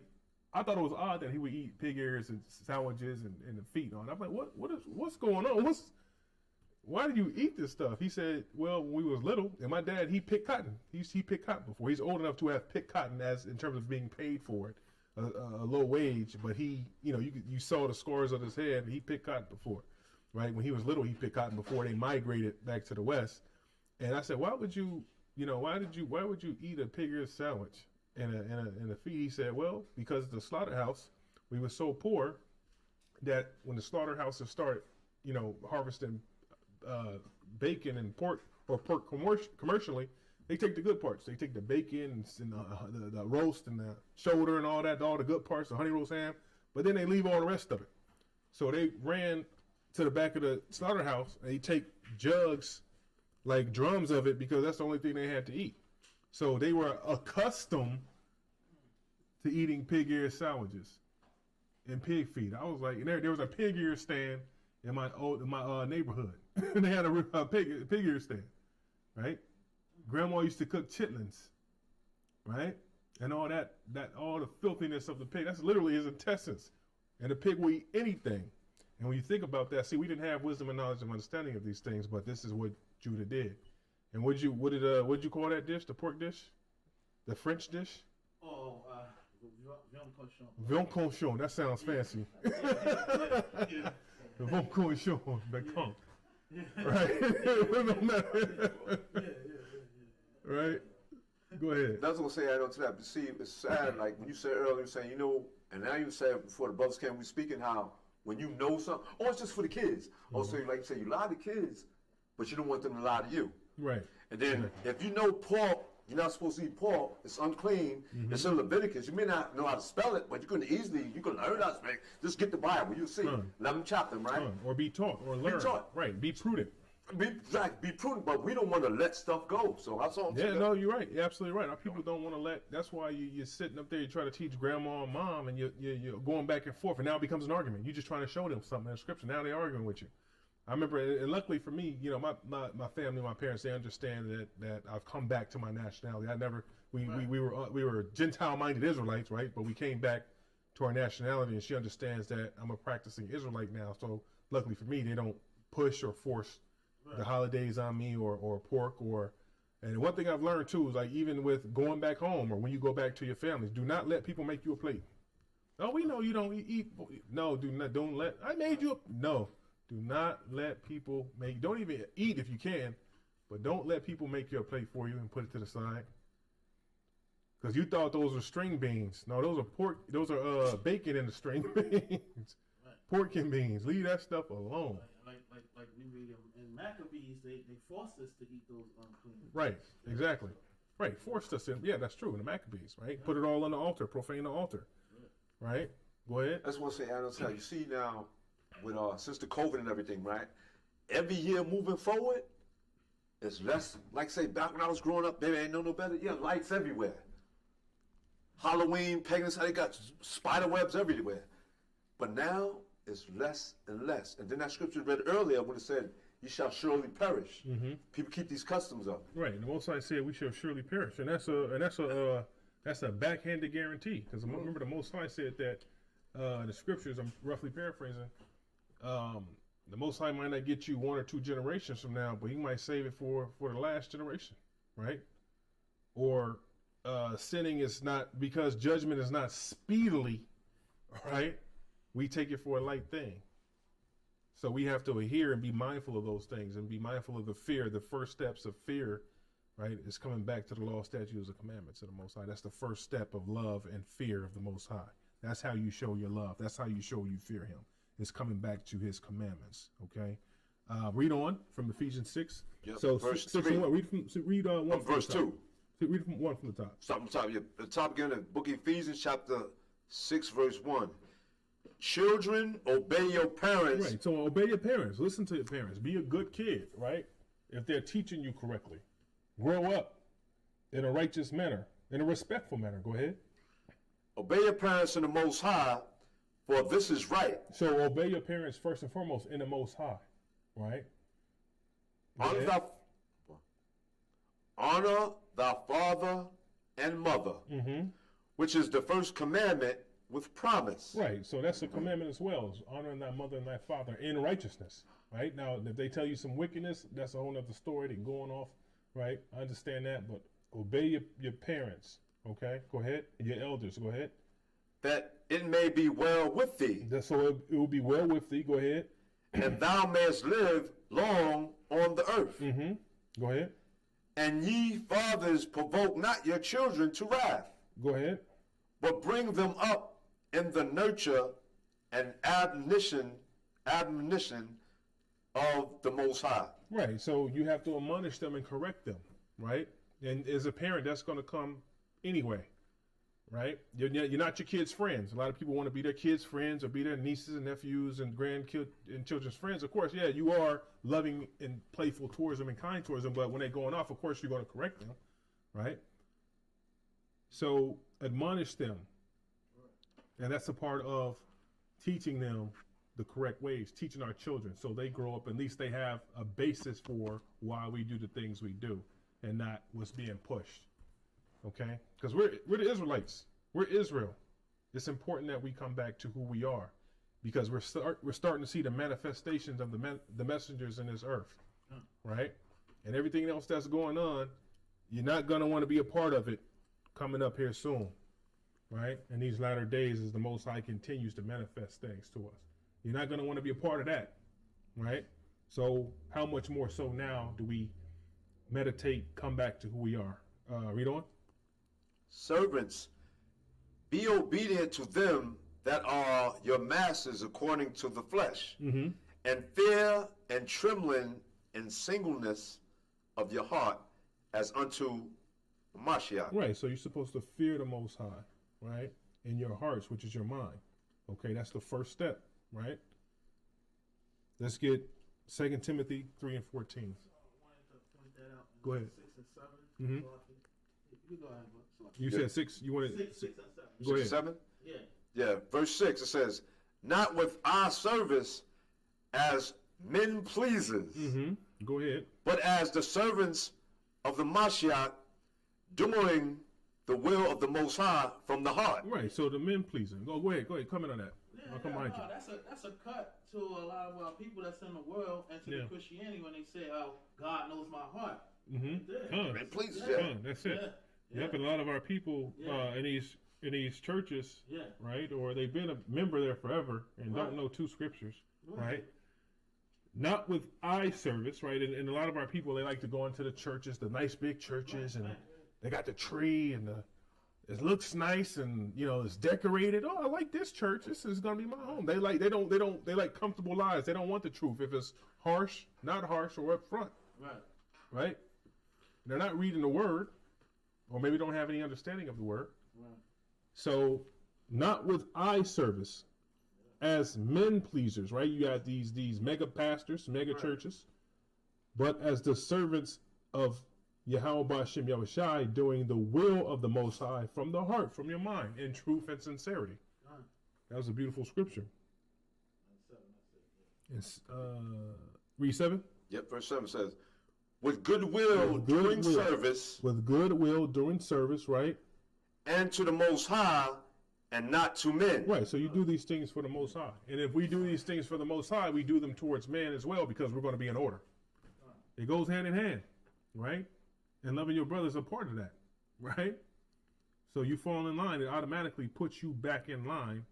I thought it was odd that he would eat pig ears and sandwiches and the feet on. I'm like, what's going on? Why do you eat this stuff? He said, well, when we was little, and my dad, he picked cotton. He picked cotton before. He's old enough to have picked cotton as in terms of being paid for it, a low wage. But he, you saw the scars on his head. And he picked cotton before, right? When he was little, he picked cotton before they migrated back to the West. And I said, why would you eat a pig ear sandwich and a feet? He said, well, because the slaughterhouse, we were so poor that when the slaughterhouses started, harvesting bacon and pork commercially, they take the good parts. They take the bacon and the roast and the shoulder and all that, all the good parts, the honey roast ham, but then they leave all the rest of it. So they ran to the back of the slaughterhouse and they take jugs, like drums of it, because that's the only thing they had to eat. So they were accustomed to eating pig ear sandwiches and pig feet. I was like, and there was a pig ear stand in my neighborhood. And they had a pig ear stand, right? Grandma used to cook chitlins, right? And all that all the filthiness of the pig, that's literally his intestines. And the pig will eat anything. And when you think about that, see, we didn't have wisdom and knowledge and understanding of these things, but this is what Judah did. And what did you call that dish? The pork dish? The French dish? Oh, viande cochon. That sounds fancy. Yeah. The viande cochon, becon. Right? Right? Go ahead. That's what I'm saying. I know to that. But see, it's sad. Like when you said earlier, saying, and now you said before the brothers came, we speaking how when you know something, it's just for the kids. So like you say, you lie to kids, but you don't want them to lie to you. Right. And then if you know pork, you're not supposed to eat pork. It's unclean. It's in Leviticus. You may not know how to spell it, but you can learn how to spell it. Just get the Bible. You'll see. 11th chapter, right? Or be taught or learn. Be taught. Right. Be prudent. Be prudent, but we don't want to let stuff go. So that's all I'm saying. Yeah, no, you're right. You're absolutely right. Our people don't want to let. That's why you're sitting up there. You try to teach grandma and mom, and you're going back and forth, and now it becomes an argument. You're just trying to show them something in the scripture. Now they're arguing with you. I remember, and luckily for me, my family, my parents, they understand that I've come back to my nationality. We were Gentile-minded Israelites, right? But we came back to our nationality, and she understands that I'm a practicing Israelite now. So luckily for me, they don't push or force the holidays on me or pork and one thing I've learned too is like even with going back home or when you go back to your families, do not let people make you a plate. Oh, we know you don't eat. No, don't let. I made you. No, do not let people make. Don't even eat if you can, but don't let people make you a plate for you and put it to the side. Because you thought those were string beans. No, those are pork. Those are bacon in the string beans. Pork and beans. Leave that stuff alone. Like we read in Maccabees, they forced us to eat those unclean. Right, exactly. Right, forced us in. Yeah, that's true. In the Maccabees, right? Put it all on the altar, profane the altar. Right? Go ahead. I just want to say, Adam, you see now with since the COVID and everything, right? Every year moving forward, it's less. Like say back when I was growing up, baby, ain't no better. Yeah, lights everywhere. Halloween, pagans, how they got spider webs everywhere. But now it's less and less. And then that scripture read earlier when it said, "You shall surely perish." People keep these customs up. Right. And the Most High said, "We shall surely perish," and that's a backhanded guarantee. Because remember, the Most High said that in the scriptures. I'm roughly paraphrasing. The Most High might not get you 1 or 2 generations from now, but He might save it for the last generation, right? Or sinning is not because judgment is not speedily, right? We take it for a light thing. So we have to adhere and be mindful of those things and be mindful of the fear. The first steps of fear, right, is coming back to the law, statutes, and commandments of the Most High. That's the first step of love and fear of the Most High. That's how you show your love. That's how you show you fear Him. It's coming back to His commandments, okay? Read on from Ephesians 6. Yep, so verse 6 3. and 1. Read 1 from verse the top. 2. Read from 1 from the top. Stop from the top. Yeah, the top again, the book of Ephesians, chapter 6, verse 1. Children, obey your parents. Right, so obey your parents. Listen to your parents. Be a good kid, right? If they're teaching you correctly. Grow up in a righteous manner, in a respectful manner. Go ahead. Obey your parents in the Most High, for this is right. So obey your parents first and foremost in the Most High, right? Honor thy father and mother, which is the first commandment with promise. Right, so that's a commandment as well, is honoring thy mother and thy father in righteousness, right? Now, if they tell you some wickedness, that's a whole other story. They're going off, right? I understand that, but obey your parents, okay? Go ahead. Your elders, go ahead. That it may be well with thee, So it will be well with thee, go ahead. and thou mayest live long on the earth. Mm-hmm. Go ahead. And ye fathers provoke not your children to wrath, Go ahead. but bring them up in the nurture and admonition of the Most High. Right, so you have to admonish them and correct them, right? And as a parent, that's going to come anyway, right? You're not your kids' friends. A lot of people want to be their kids' friends or be their nieces and nephews and children's friends. Of course, yeah, you are loving and playful towards them and kind towards them, but when they're going off, of course, you're going to correct them, right? So admonish them. And that's a part of teaching them the correct ways, teaching our children so they grow up, at least they have a basis for why we do the things we do and not what's being pushed. Okay? Because we're the Israelites. We're Israel. It's important that we come back to who we are because we're starting to see the manifestations of the messengers in this earth, right? And everything else that's going on, you're not going to want to be a part of it coming up here soon, right? In these latter days as the Most High continues to manifest things to us. You're not going to want to be a part of that, right? So how much more so now do we meditate, come back to who we are? Read on. Servants, be obedient to them that are your masters according to the flesh, Mm-hmm. and fear and trembling and singleness of your heart as unto Mashiach. Right, so you're supposed to fear the Most High, right? In your hearts, which is your mind. Okay, that's the first step, right? Let's get 2 Timothy 3 and 14. I wanted to point that out. Go ahead. 6 and 7. Mhm. So you go ahead, bro. You said 6, you wanted... 6 and 7. Go ahead. 7? Yeah. Yeah, verse 6, it says, not with eye service as men pleasers, Mm-hmm. Go ahead. but as the servants of the Mashiach, doing the will of the Most High from the heart. Right, so the men pleasing. Go ahead, comment on that. I'll come behind you. That's a cut to a lot of our people that's in the world and to Yeah. the Christianity when they say, "Oh, God knows my heart." Mm-hmm. Men pleasers, yeah. That's it. Yeah. Yep, and a lot of our people Yeah. in these churches, Yeah. right, or they've been a member there forever and Right. don't know 2 scriptures, Right. right? Not with eye service, right? And a lot of our people, they like to go into the churches, the nice big churches, and they got the tree and it looks nice and it's decorated. Oh, I like this church. This is gonna be my home. They like comfortable lives. They don't want the truth. If it's harsh, not harsh, or up front, Right. right? They're not reading the word, or maybe don't have any understanding of the word. Right. So, not with eye service, as men pleasers, right? You got these mega pastors, mega churches, but as the servants of Yahweh B'Shem Yahushai, doing the will of the Most High from the heart, from your mind, in truth and sincerity. Right. That was a beautiful scripture. That's it. It's, read 7. Yep, verse 7 says, with goodwill doing Goodwill. service With goodwill during service, right? and to the Most High and not to men. Right, so you do these things for the Most High. And if we do these things for the Most High, we do them towards man as well because we're going to be in order. It goes hand in hand, right? And loving your brother is a part of that, right? So you fall in line, it automatically puts you back in line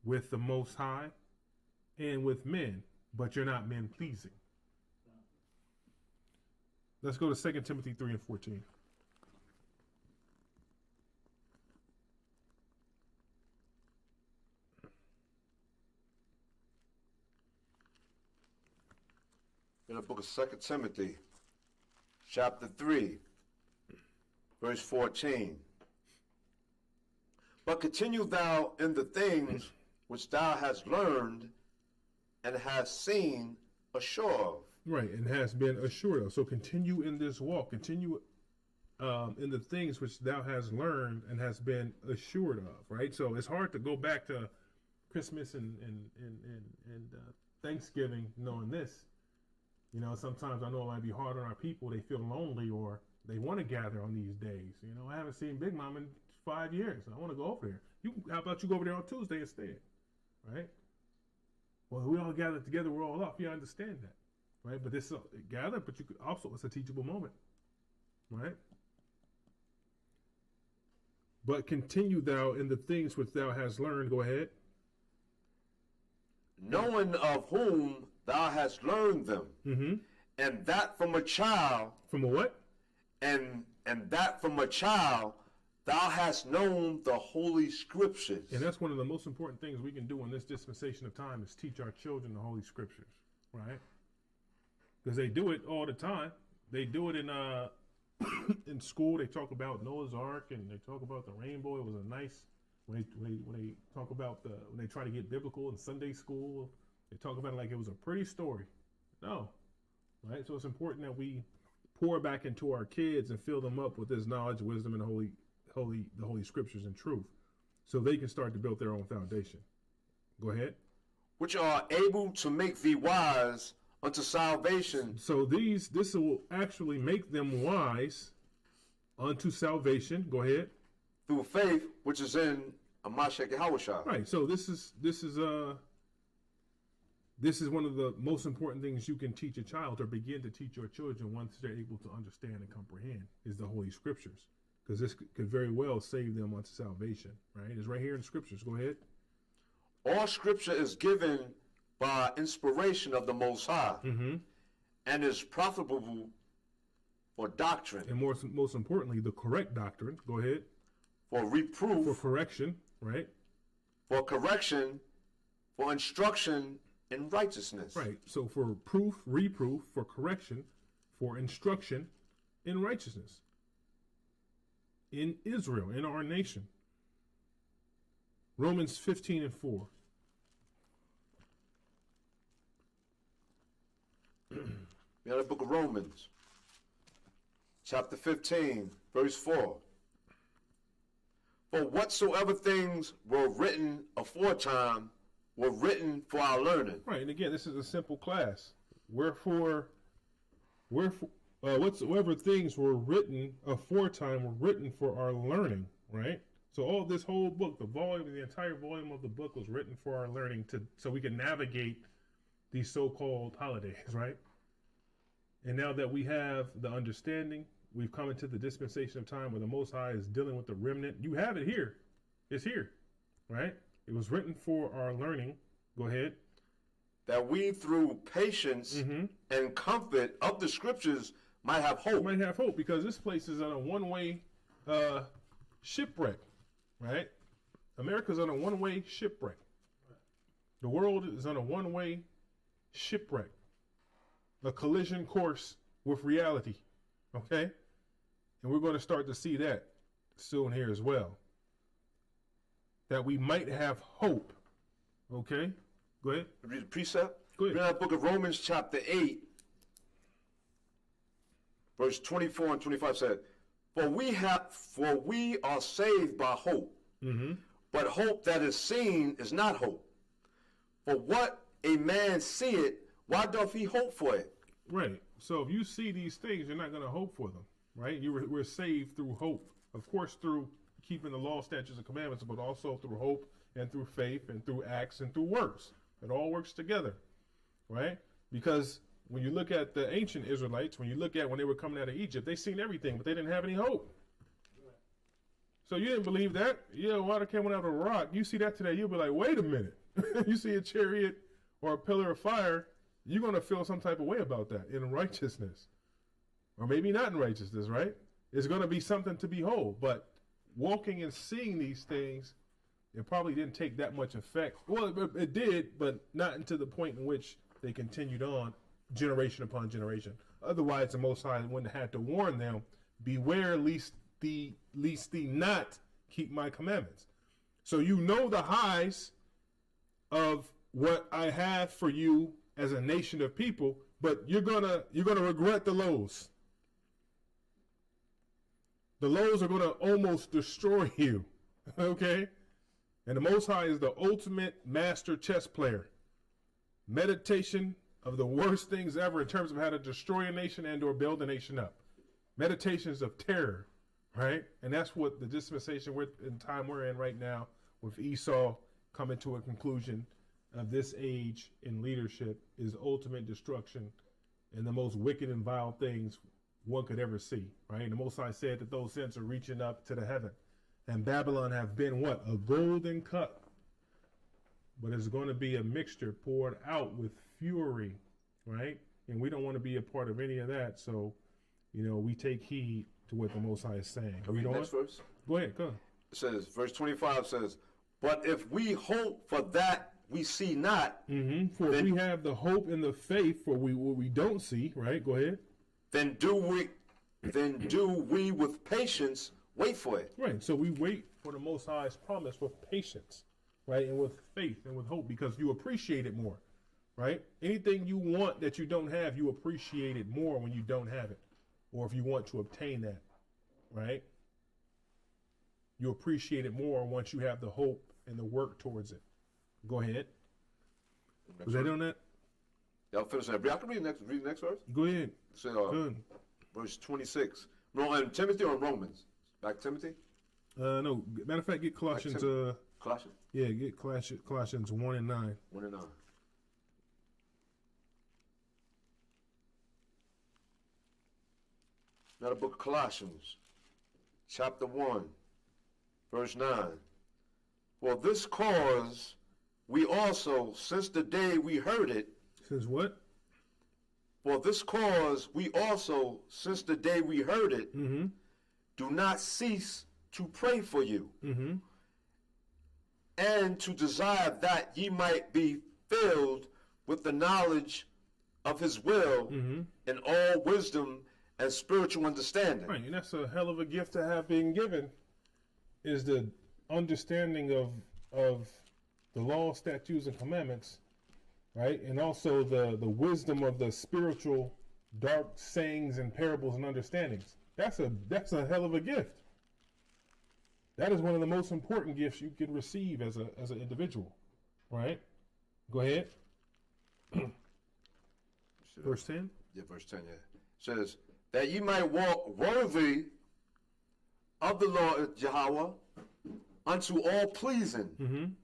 with the Most High and with men, but you're not men pleasing. Let's go to 2 Timothy 3 and 14. In the book of 2 Timothy, chapter 3, verse 14. But continue thou in the things which thou hast learned and hast seen assured of. Right, and has been assured of. So continue in this walk. Continue in the things which thou hast learned and has been assured of. Right. So it's hard to go back to Christmas and Thanksgiving knowing this. Sometimes I know it might be hard on our people. They feel lonely or they want to gather on these days. I haven't seen Big Mom in 5 years. I want to go over there. How about you go over there on Tuesday instead, right? Well, we all gather together. We're all off. Yeah, I understand that, right? But this gather, but you could also, it's a teachable moment, right? But continue thou in the things which thou hast learned. Go ahead. Knowing of whom thou hast learned them, and that from a child. From a what? And that from a child thou hast known the Holy Scriptures. And that's one of the most important things we can do in this dispensation of time is teach our children the Holy Scriptures, right? Because they do it all the time. They do it in in school. They talk about Noah's Ark and they talk about the rainbow. It was a nice when they talk about when they try to get biblical in Sunday school. They talk about it like it was a pretty story. No, right? So it's important that we pour back into our kids and fill them up with this knowledge, wisdom, and the Holy Scriptures and truth, so they can start to build their own foundation. Go ahead. Which are able to make thee wise unto salvation. So this will actually make them wise unto salvation. Go ahead. Through faith, which is in Mashiach Yahushua. Right. So this is one of the most important things you can teach a child or begin to teach your children once they're able to understand and comprehend is the Holy Scriptures. Because this could very well save them unto salvation, right? It's right here in the Scriptures. Go ahead. All Scripture is given by inspiration of the Most High, and is profitable for doctrine. And most importantly, the correct doctrine. Go ahead. For reproof. For correction, right? For correction, for instruction in righteousness. Right. So for proof, reproof, for correction, for instruction in righteousness. In Israel, in our nation. Romans 15:4. We have the book of Romans, chapter 15, verse 4. For whatsoever things were written aforetime were written for our learning. Right, and again, this is a simple class. Wherefore, whatsoever things were written aforetime were written for our learning, right? So all this whole book, the entire volume of the book was written for our learning so we can navigate these so-called holidays, right? And now that we have the understanding, we've come into the dispensation of time where the Most High is dealing with the remnant. You have it here. It's here, right? It was written for our learning. Go ahead. That we, through patience and comfort of the Scriptures, might have hope. Might have hope, because this place is on a one-way shipwreck, right? America's on a one-way shipwreck. The world is on a one-way shipwreck. A collision course with reality, okay? And we're going to start to see that soon here as well. That we might have hope, okay? Go ahead. Read the precept. Go ahead. Read the book of Romans chapter 8, verse 24 and 25 said, For we are saved by hope, but hope that is seen is not hope. For what a man seeth, why doth he hope for it? Right. So if you see these things, you're not going to hope for them, right? We're saved through hope. Of course, through keeping the law, statutes, and commandments, but also through hope and through faith and through acts and through works. It all works together, right? Because when you look at the ancient Israelites, when you look at when they were coming out of Egypt, they seen everything, but they didn't have any hope. So you didn't believe that? Yeah, water came out of a rock. You see that today, you'll be like, wait a minute. You see a chariot or a pillar of fire, you're going to feel some type of way about that in righteousness. Or maybe not in righteousness, right? It's going to be something to behold. But walking and seeing these things, it probably didn't take that much effect. Well, it did, but not into the point in which they continued on generation upon generation. Otherwise, the Most High wouldn't have had to warn them, beware lest thee not keep my commandments. So you know the highs of what I have for you as a nation of people, but you're gonna regret the lows. The lows are gonna almost destroy you. Okay? And the Most High is the ultimate master chess player. Meditation of the worst things ever in terms of how to destroy a nation and or build a nation up. Meditations of terror, right? And that's what the dispensation in time we're in right now, with Esau coming to a conclusion of this age in leadership, is ultimate destruction and the most wicked and vile things one could ever see, right? And the Most High said that those sins are reaching up to the heaven. And Babylon have been what? A golden cup. But it's going to be a mixture poured out with fury, right? And we don't want to be a part of any of that. So, we take heed to what the Most High is saying. Can we read the next verse? Go ahead, go. It says, verse 25 says, but if we hope for that we see not, For we have the hope and the faith for what we don't see, right? Go ahead. then do we with patience wait for it. Right. So we wait for the Most High's promise with patience, right? And with faith and with hope, because you appreciate it more, right? Anything you want that you don't have, you appreciate it more when you don't have it, or if you want to obtain that, right? You appreciate it more once you have the hope and the work towards it. Go ahead. Was that on that? Y'all finish that. I can read the next verse. Go ahead. So, Good. verse 26. No, in Timothy or in Romans? Back Timothy? No. Matter of fact, get Colossians. Colossians? Yeah, get Colossians 1 and 9. 1 and 9. Now the book of Colossians, chapter 1, verse 9. For this cause we also, since the day we heard it, Since what? for this cause we also, since the day we heard it, do not cease to pray for you, and to desire that ye might be filled with the knowledge of his will in all wisdom and spiritual understanding. Right, and that's a hell of a gift to have been given, is the understanding of the law, statutes, and commandments, right? And also the wisdom of the spiritual dark sayings and parables and understandings. That's a hell of a gift. That is one of the most important gifts you can receive as an individual, right? Go ahead. Verse 10? Yeah, verse 10, yeah. It says, that ye might walk worthy of the Lord Jehovah unto all pleasing,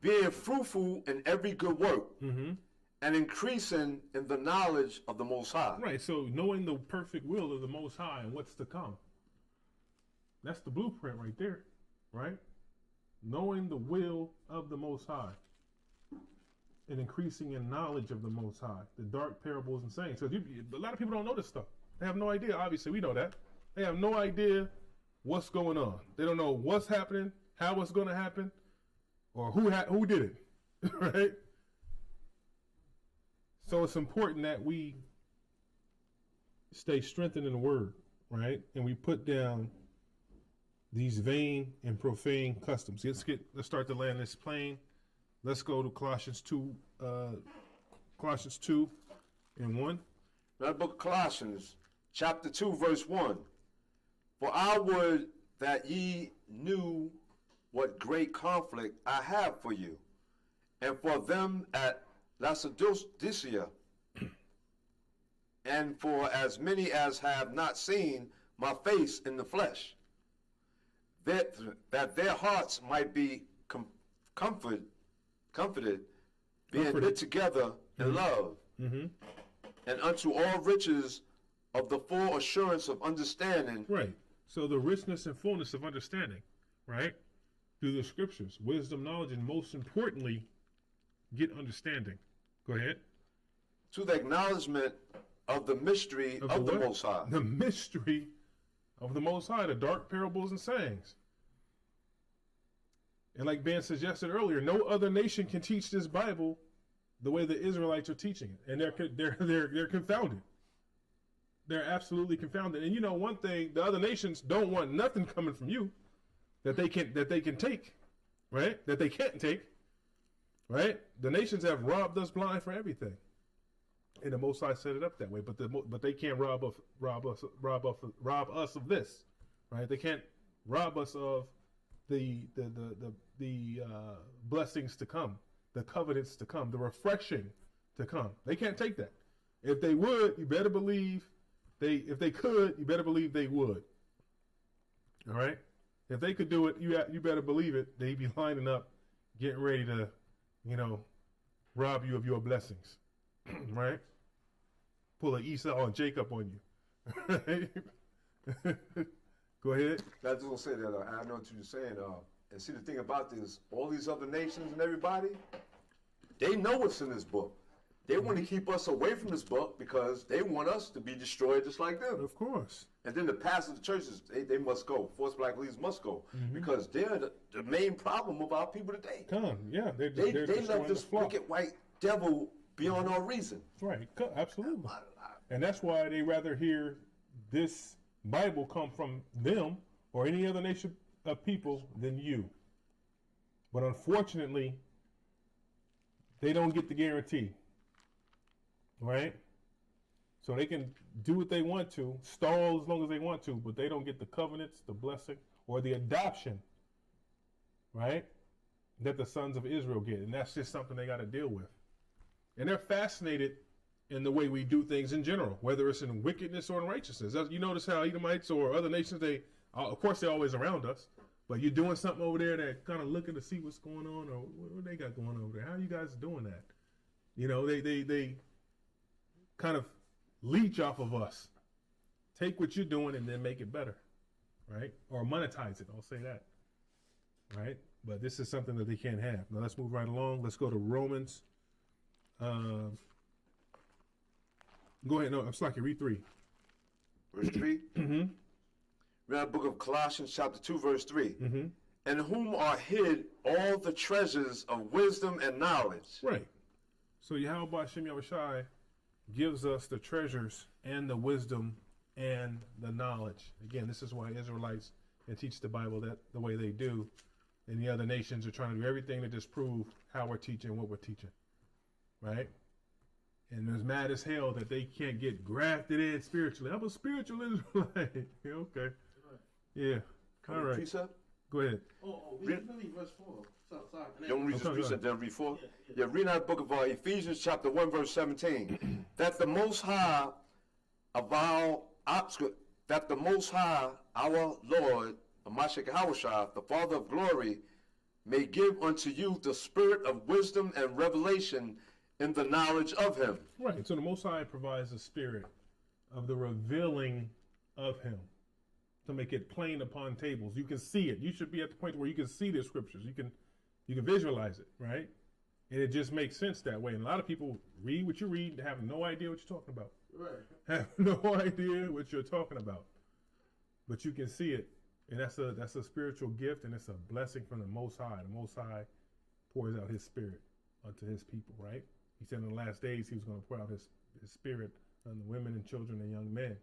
being fruitful in every good work, and increasing in the knowledge of the Most High. Right, so knowing the perfect will of the Most High and what's to come. That's the blueprint right there, right? Knowing the will of the Most High and increasing in knowledge of the Most High, the dark parables and sayings. So a lot of people don't know this stuff. They have no idea. Obviously, we know that. They have no idea what's going on. They don't know what's happening, how it's going to happen, or who did it, right? So it's important that we stay strengthened in the Word, right? And we put down these vain and profane customs. Let's start to land this plane. Let's go to Colossians 2 and 1. Now the book of Colossians, chapter 2, verse 1. For I would that ye knew what great conflict I have for you, and for them at Laodicea, and for as many as have not seen my face in the flesh, that their hearts might be comforted, being knit together in love, and unto all riches of the full assurance of understanding. Right. So the richness and fullness of understanding, right? Through the scriptures, wisdom, knowledge, and most importantly, get understanding. Go ahead. To the acknowledgement of the mystery of the Most High. The mystery of the Most High, the dark parables and sayings. And like Ben suggested earlier, no other nation can teach this Bible the way the Israelites are teaching it, and they're confounded. They're absolutely confounded. And you know one thing, the other nations don't want nothing coming from you that they can take, right? That they can't take, right? The nations have robbed us blind for everything, and the Most High set it up that way. But they can't rob us of this, right? They can't rob us of the blessings to come, the covenants to come, the refreshing to come. They can't take that. If they would, you better believe if they could, you better believe they would. All right? If they could do it, you better believe it. They'd be lining up, getting ready to, rob you of your blessings. Right? Pull an Esau and Jacob on you. Right? Go ahead. I just want to say that I know what you're saying. And see, the thing about this, all these other nations and everybody, they know what's in this book. They want to keep us away from this book because they want us to be destroyed just like them. Of course. And then the pastors of the churches, they must go. Forced black leaders must go because they're the main problem of our people today. Yeah. They're They let this wicked white devil be on our reason. Right. Absolutely. And that's why they rather hear this Bible come from them or any other nation of people than you. But unfortunately, they don't get the guarantee. Right? So they can do what they want to, stall as long as they want to, but they don't get the covenants, the blessing, or the adoption, right, that the sons of Israel get. And that's just something they got to deal with. And they're fascinated in the way we do things in general, whether it's in wickedness or in righteousness. You notice how Edomites or other nations, of course, they're always around us, but you're doing something over there that kind of looking to see what's going on or what they got going over there. How are you guys doing that? They kind of leech off of us. Take what you're doing and then make it better, right? Or monetize it. I'll say that, right? But this is something that they can't have. Now let's move right along. Let's go to Romans. Go ahead. No, I'm sorry. Read 3. Verse 3. Read the book of Colossians chapter 2, verse 3. In whom are hid all the treasures of wisdom and knowledge. Right. So Yahweh Shem Yahushai gives us the treasures and the wisdom and the knowledge. Again, this is why Israelites can teach the Bible that the way they do, and the other nations are trying to do everything to disprove how we're teaching what we're teaching, right? And they're mad as hell that they can't get grafted in spiritually. I'm a spiritual Israelite. Yeah, okay. Yeah. All right. Precept? Go ahead. Read verse 4. Sorry. You don't read this precept, then read 4? Yeah, read out the book of Ephesians chapter 1, verse 17. That the Most High our Lord, Mashiach Yahushua, the Father of glory, may give unto you the spirit of wisdom and revelation in the knowledge of him. Right. So the Most High provides a spirit of the revealing of him to make it plain upon tables. You can see it. You should be at the point where you can see the scriptures. You can visualize it, right? And it just makes sense that way. And a lot of people read what you read and have no idea what you're talking about. Right. Have no idea what you're talking about. But you can see it. And that's a spiritual gift, and it's a blessing from the Most High. The Most High pours out his spirit unto his people, right? He said in the last days he was going to pour out his spirit on the women and children and young men,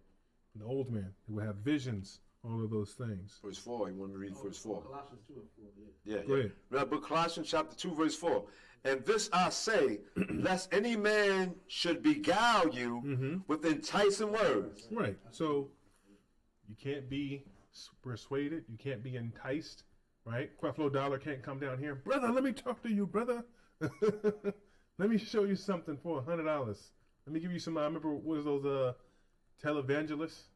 and the old men who will have visions, all of those things. Verse 4, you want me to read verse 4? Colossians 2 and 4, Yeah. Go ahead. Read book Colossians chapter 2, verse 4. And this I say, lest any man should beguile you with enticing words. Right. So you can't be persuaded. You can't be enticed, right? Creflo Dollar can't come down here. Brother, let me talk to you, brother. Let me show you something for $100. Let me give you some, I remember, what was those televangelists?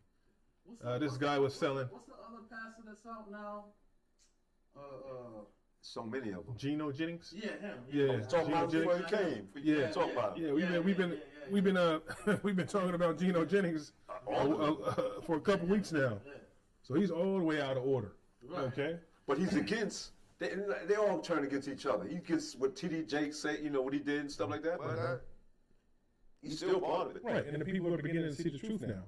This guy was selling. What's the other pastor that's out now? So many of them. Geno Jennings? Yeah, him. Yeah. Talk about Geno before he came. Yeah. Talk about it. Yeah, we've been talking about Geno Jennings for a couple weeks now. So he's all the way out of order. Right. Okay. But he's against. They all turn against each other. He gets what T.D. Jakes say, what he did and stuff like that. But he's still part of it. Right, and the people are beginning to see the truth now.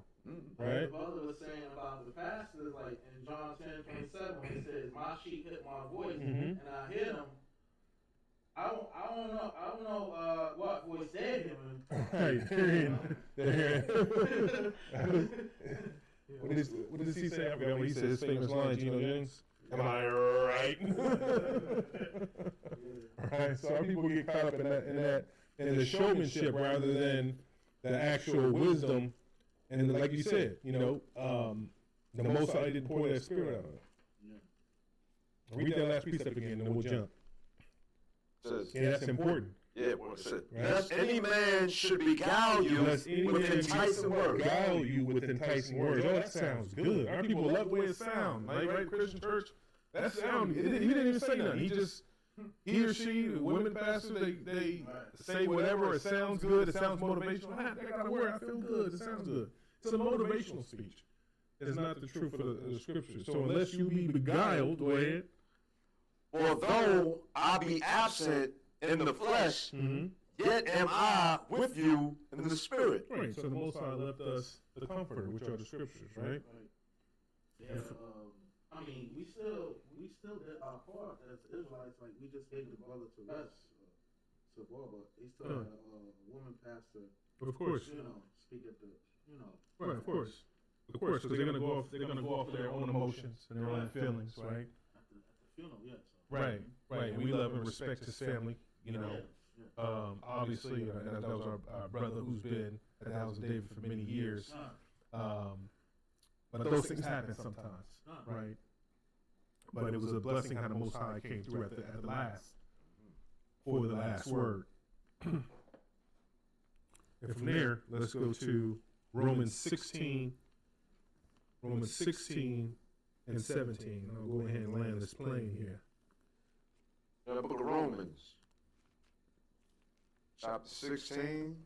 Right. The brother was saying about the pastors, like in John 10:27, when he says, "My sheep hear my voice, and I hear them." I don't know what voice they hear. What does he say? I forgot what he said. His famous line, Geno Jennings. Am I right? Right. So our people get caught up in the showmanship rather than the actual wisdom. And like you said, the Most High didn't pour that spirit out of it. Yeah. Read that last precept again, and then we'll jump. Says, And that's important. Yeah, well, it said, Right. lest any man should beguile you Lest any with man enticing words. beguile you with enticing words. Oh, that sounds good. Our people love the way it sounds. Like, right, Christian church, that sound. He didn't even say nothing. He or she, the women pastors, they say whatever. It sounds good. It sounds motivational. I got a word. I feel good. It sounds good. It's a motivational speech. It's not the truth of the scripture. So unless you be beguiled, go ahead. Although I be absent in the flesh, yet am I with you in the spirit. Right. So the Most High left us the Comforter, which are the scriptures, right? Yeah, I mean, we still did our part as Israelites. Like, we just gave the brother to rest, Sabbath, but they still had a woman pastor, Of course. speak at the, Right. Of course. Of course, because they're gonna go off. They're gonna go off their own emotions and their own feelings, right? at the funeral, yeah. So. Right. Right. We love and respect his family. Obviously, that was our brother who's been at the house of David for many years. But those things happen sometimes, right? But it was a blessing how the Most High came through at the last, for the last word. And from there, let's go to Romans 16 and 17. I'll go ahead and land this plane here. The book of Romans, chapter 16.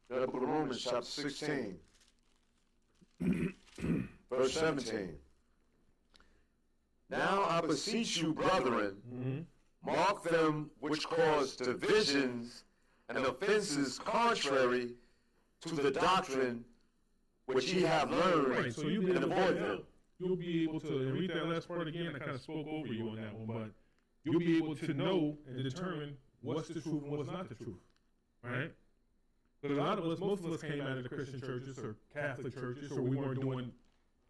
The book of Romans, chapter 16, verse 17. Now I beseech you, brethren, mark them which cause divisions and offenses contrary to the doctrine which ye have learned, Right, so you'll be and able avoid to, them. you'll be able to and read that last part again. I kind of spoke over you on that one, but you'll be able to know and determine what's the truth and what's not the truth, right? Because a lot of us, most of us came out of the Christian churches or Catholic churches, or we weren't doing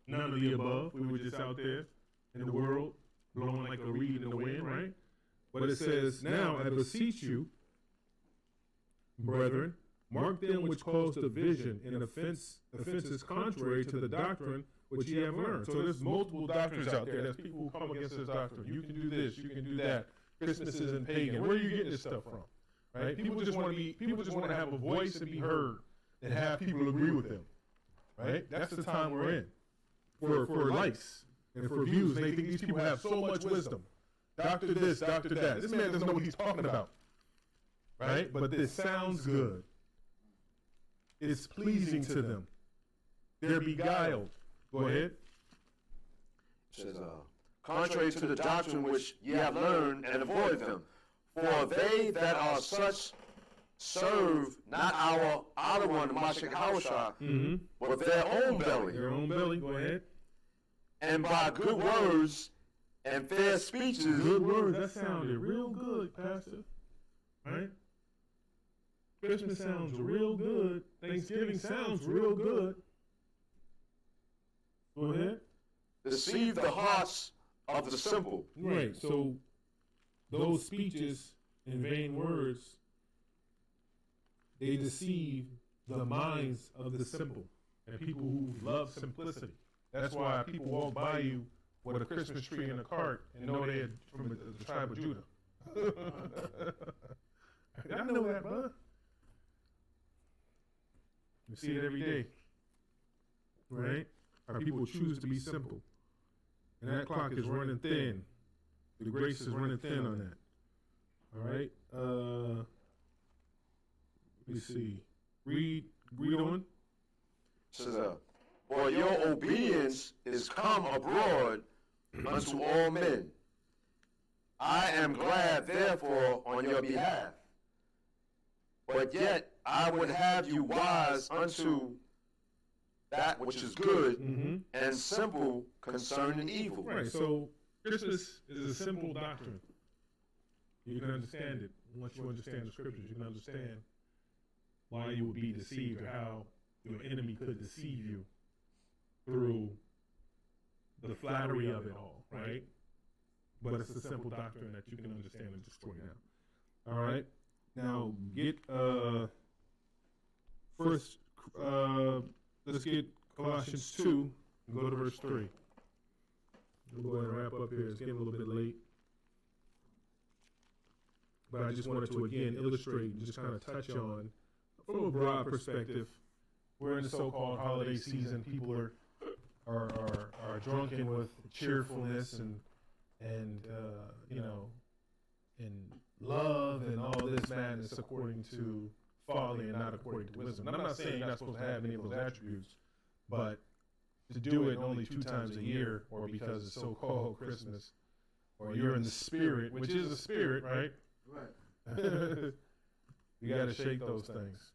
none of the above. We were just out there in the world, blowing like a reed in the wind, right? But it says, now I beseech you, brethren, mark them which cause division and offenses contrary to the doctrine which ye have learned. So there's multiple doctrines out there. There's people who come against this doctrine. You can do this, you can do that. Christmas isn't pagan. Where are you getting this stuff from? Right? People just want to have a voice and be heard and have people agree with them. Right? That's the time we're in. For likes and for views. They think these people have so much wisdom. Doctor this, doctor that. This man doesn't know what he's talking about. Right? But this sounds good. It's pleasing to them. They're beguiled. Go ahead. It says, contrary to the doctrine which ye have learned, and avoid them. For they that are such serve not our outer one, Mashiach Hawashah, but their own belly. Their own belly. Go ahead. And by good words and fair speeches. Good words. That sounded real good, Pastor. Right? Christmas sounds real good. Thanksgiving sounds real good. Go ahead. Deceive the hearts of the simple. Right. So those speeches and vain words, they deceive the minds of the simple and people who love simplicity. That's why people walk by you with a Christmas tree in a cart and know they're from the tribe of Judah. I know that, brother. You see it every day, right? Our people choose to be simple. And that clock is running thin. The grace is running thin on that. All right? Let me see. Read on. It says, for your obedience is come abroad unto all men. I am glad, therefore, on your behalf. But yet I would have you wise unto that which is good and simple concerning evil. Right, so Christmas is a simple doctrine. You can understand it. Once you understand the scriptures, you can understand why you would be deceived or how your enemy could deceive you through the flattery of it all, right? But it's a simple doctrine that you can understand and destroy now. All right? Now, get first, let's get Colossians 2, and go to verse 3. We'll go ahead and wrap up here. It's getting a little bit late. But I just wanted to, again, illustrate, just kind of touch on, from a broad perspective, we're in the so-called holiday season. People are drunken with cheerfulness and you know, and love and all this madness according to folly and not according to wisdom. And I'm not saying you're not supposed to have any of those attributes, but to do it only 2 times a year, or because it's so-called Christmas, or you're in the spirit, which is the spirit, right? Right. You got to shake those things.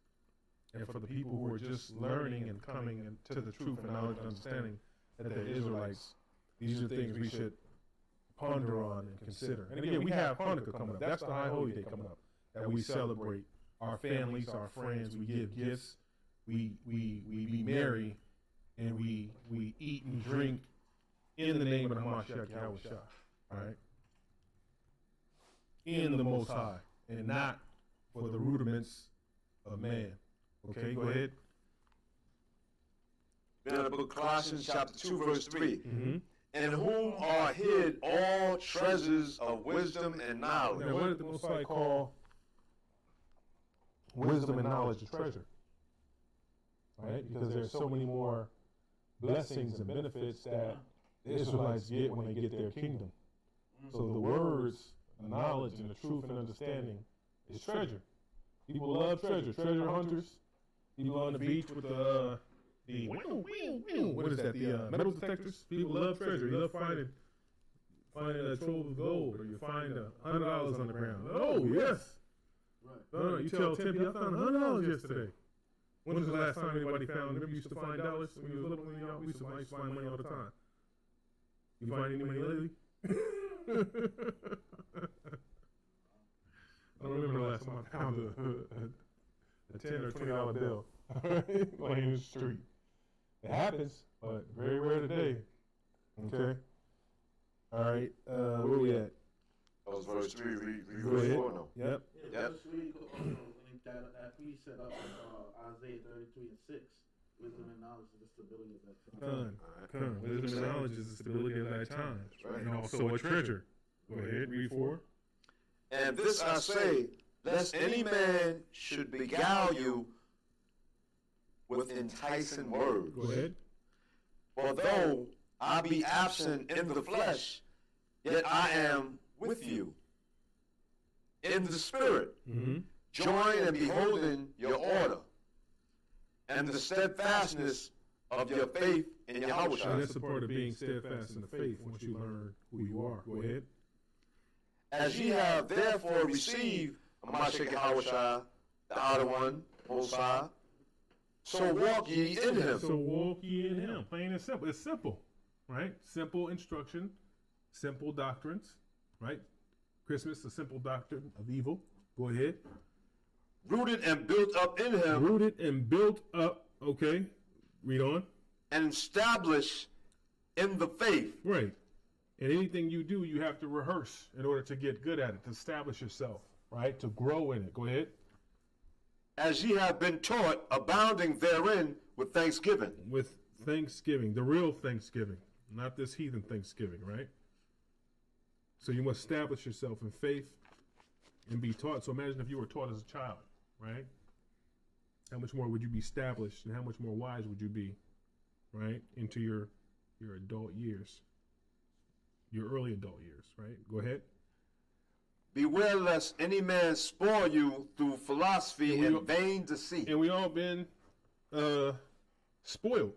And for the people who are just learning and coming into the truth and knowledge and understanding that they're Israelites, these are things we should ponder on and consider. And again, we have Hanukkah coming up. That's the high holy day coming up that we celebrate our families, our friends. We give gifts. We be merry, and we eat and drink in the name of the Mashiach Yahushua, right? In the Most High, and not for the rudiments of man. Okay, go ahead. Now the book of Colossians chapter 2 verse 3. Mm-hmm. In whom are hid all treasures of wisdom and knowledge. Now, what did the Most High call wisdom and knowledge a treasure? Right? Because there's so many more blessings and benefits that the Israelites get when they get their kingdom. So the words, the knowledge, and the truth and understanding is treasure. People love treasure. Treasure hunters. People on the beach with the what is that? The metal detectors. People love treasure. You love finding a trove of gold, or you find $100 on the ground. Oh yes. Right. No, you tell 10 people, I found $100 yesterday. When was the last time anybody found? Remember, you used to find dollars when you was little. When you used to find money all the time. You find any money lately? I don't remember the last time I found a $10 or $20 bill laying in the street. It happens, but very rare today. Okay. All right. Where we at? That was verse 3. Read Go verse ahead. 4 now. Yep. Yeah, verse 3 link that we set up Isaiah 33 and 6. Wisdom and knowledge is the stability of that time. Come. Wisdom and knowledge is the stability of that time. Right. And also a treasure. Go ahead. Read 4. And this I say, lest any man should beguile you with enticing words. Go ahead. For though I be absent in the flesh, yet I am with you in the spirit, Mm-hmm. joying and beholding your order and the steadfastness of your faith in And Yahushua. that's a part of being steadfast in the faith once you learn who you are. Go ahead. As ye have therefore received Mashiach Yahushua, the outer one, Most High, so walk ye in him. So walk ye in him. Plain and simple. It's simple, right? Simple instruction, simple doctrines, right? Christmas, a simple doctrine of evil. Go ahead. Rooted and built up in him, Rooted and built up. Okay. Read on. and established in the faith. Right. And anything you do, you have to rehearse in order to get good at it, to establish yourself, right? To grow in it. Go ahead. As ye have been taught, abounding therein with thanksgiving. With thanksgiving, the real thanksgiving, not this heathen thanksgiving, right? So you must establish yourself in faith and be taught. So imagine if you were taught as a child, right? How much more would you be established, and how much more wise would you be, right? Into your adult years, your early adult years, right? Go ahead. Beware lest any man spoil you through philosophy and vain deceit. And we all been spoiled.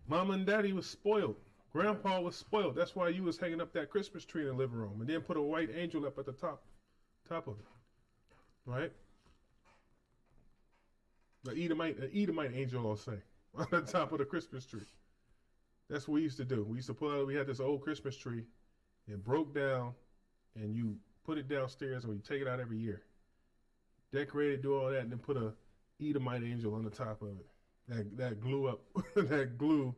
Mama and daddy was spoiled. Grandpa was spoiled. That's why you was hanging up that Christmas tree in the living room, and then put a white angel up at the top of it, right? An Edomite angel, I'll say, on the top of the Christmas tree. That's what we used to do. We used to pull out. We had this old Christmas tree. It broke down, and you put it downstairs, and we take it out every year. Decorate it, do all that, and then put a Edomite angel on the top of it. That glue up, that glue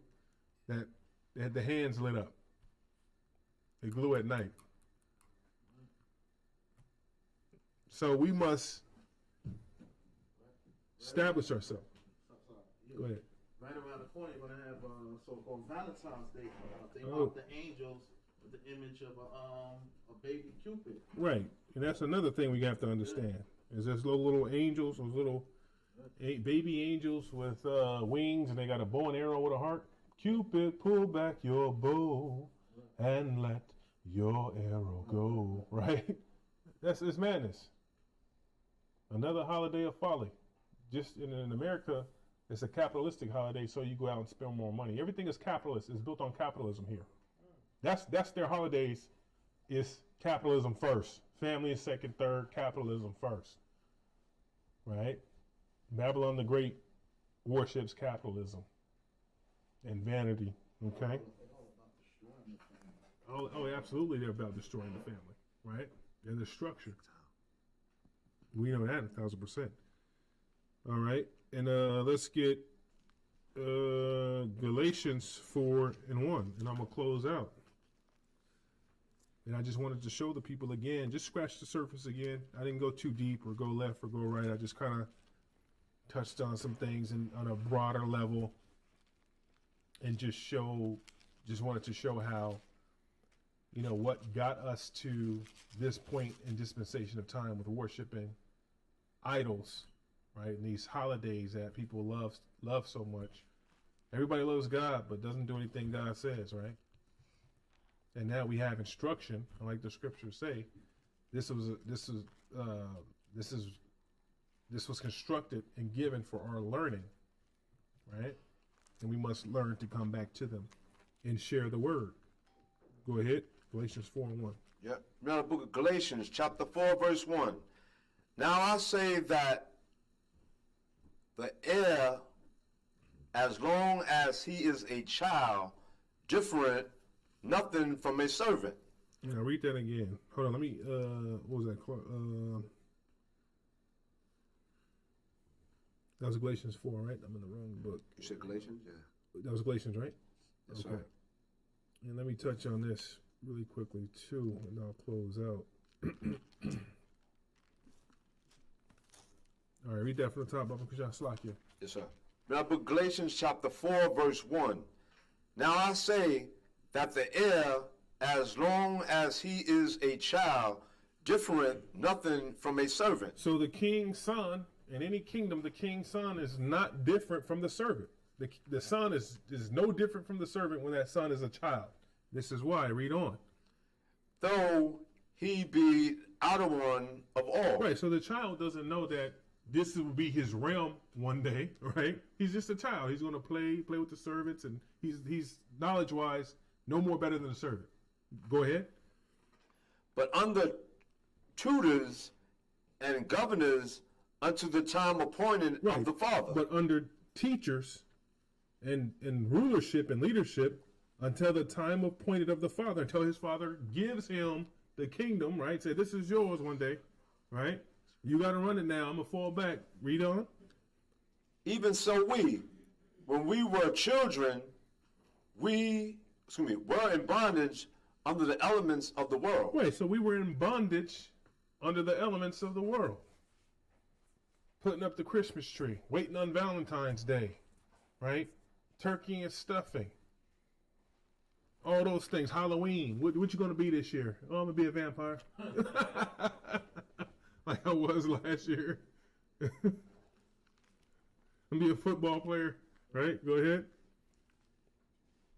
that had the hands lit up. They glue at night. So we must establish ourselves. Go ahead. Right 20, we're gonna have so-called Valentine's Day. They Oh. mark the angels with the image of a baby Cupid. Right, and that's another thing we have to understand. Is there's little angels, those little baby angels with wings, and they got a bow and arrow with a heart. Cupid, pull back your bow and let your arrow go. Right? It's madness. Another holiday of folly. Just in America, it's a capitalistic holiday, so you go out and spend more money. Everything is capitalist. It's built on capitalism here. That's their holidays. Is capitalism first. Family is second, third. Capitalism first. Right? Babylon the Great worships capitalism and vanity. Okay? Oh, absolutely, they're about destroying the family. Right? And the structure. We know that 1,000%. All right, and let's get Galatians 4:1, and I'm gonna close out. And I just wanted to show the people again, just scratch the surface again. I didn't go too deep or go left or go right. I just kind of touched on some things on a broader level, and just wanted to show how, what got us to this point in dispensation of time with worshiping idols, right? And these holidays that people love so much. Everybody loves God, but doesn't do anything God says, right? And now we have instruction, like the scriptures say. This was constructed and given for our learning, right? And we must learn to come back to them and share the word. Go ahead, Galatians 4:1. Yep. Now the book of Galatians, chapter 4, verse 1. Now I say that the heir, as long as he is a child, different nothing from a servant. Yeah, read that again. Hold on, let me, what was that? That was Galatians 4, right? I'm in the wrong book. You said Galatians? Yeah. That was Galatians, right? Yes, Okay. sir. And let me touch on this really quickly, too, and I'll close out. All right, read that from the top, Baba Kusha Slakia. Yes, sir. Now book Galatians chapter 4, verse 1. Now I say that the heir, as long as he is a child, different nothing from a servant. So the king's son, in any kingdom, the king's son is not different from the servant. The son is no different from the servant when that son is a child. This is why. Read on. Though he be outer one of all. Right, so the child doesn't know that this will be his realm one day, right? He's just a child. He's going to play with the servants, and he's knowledge-wise no more better than a servant. Go ahead. But under tutors and governors unto the time appointed of the Father. But under teachers and rulership and leadership until the time appointed of the Father, until his Father gives him the kingdom, right? Say, this is yours one day, right? You got to run it now. I'm going to fall back. Read on. Even so we, when we were children, were in bondage under the elements of the world. Right, so we were in bondage under the elements of the world. Putting up the Christmas tree, waiting on Valentine's Day, right? Turkey and stuffing. All those things. Halloween. What you going to be this year? Oh, I'm going to be a vampire. Like I was last year. I'm going to be a football player, right? Go ahead.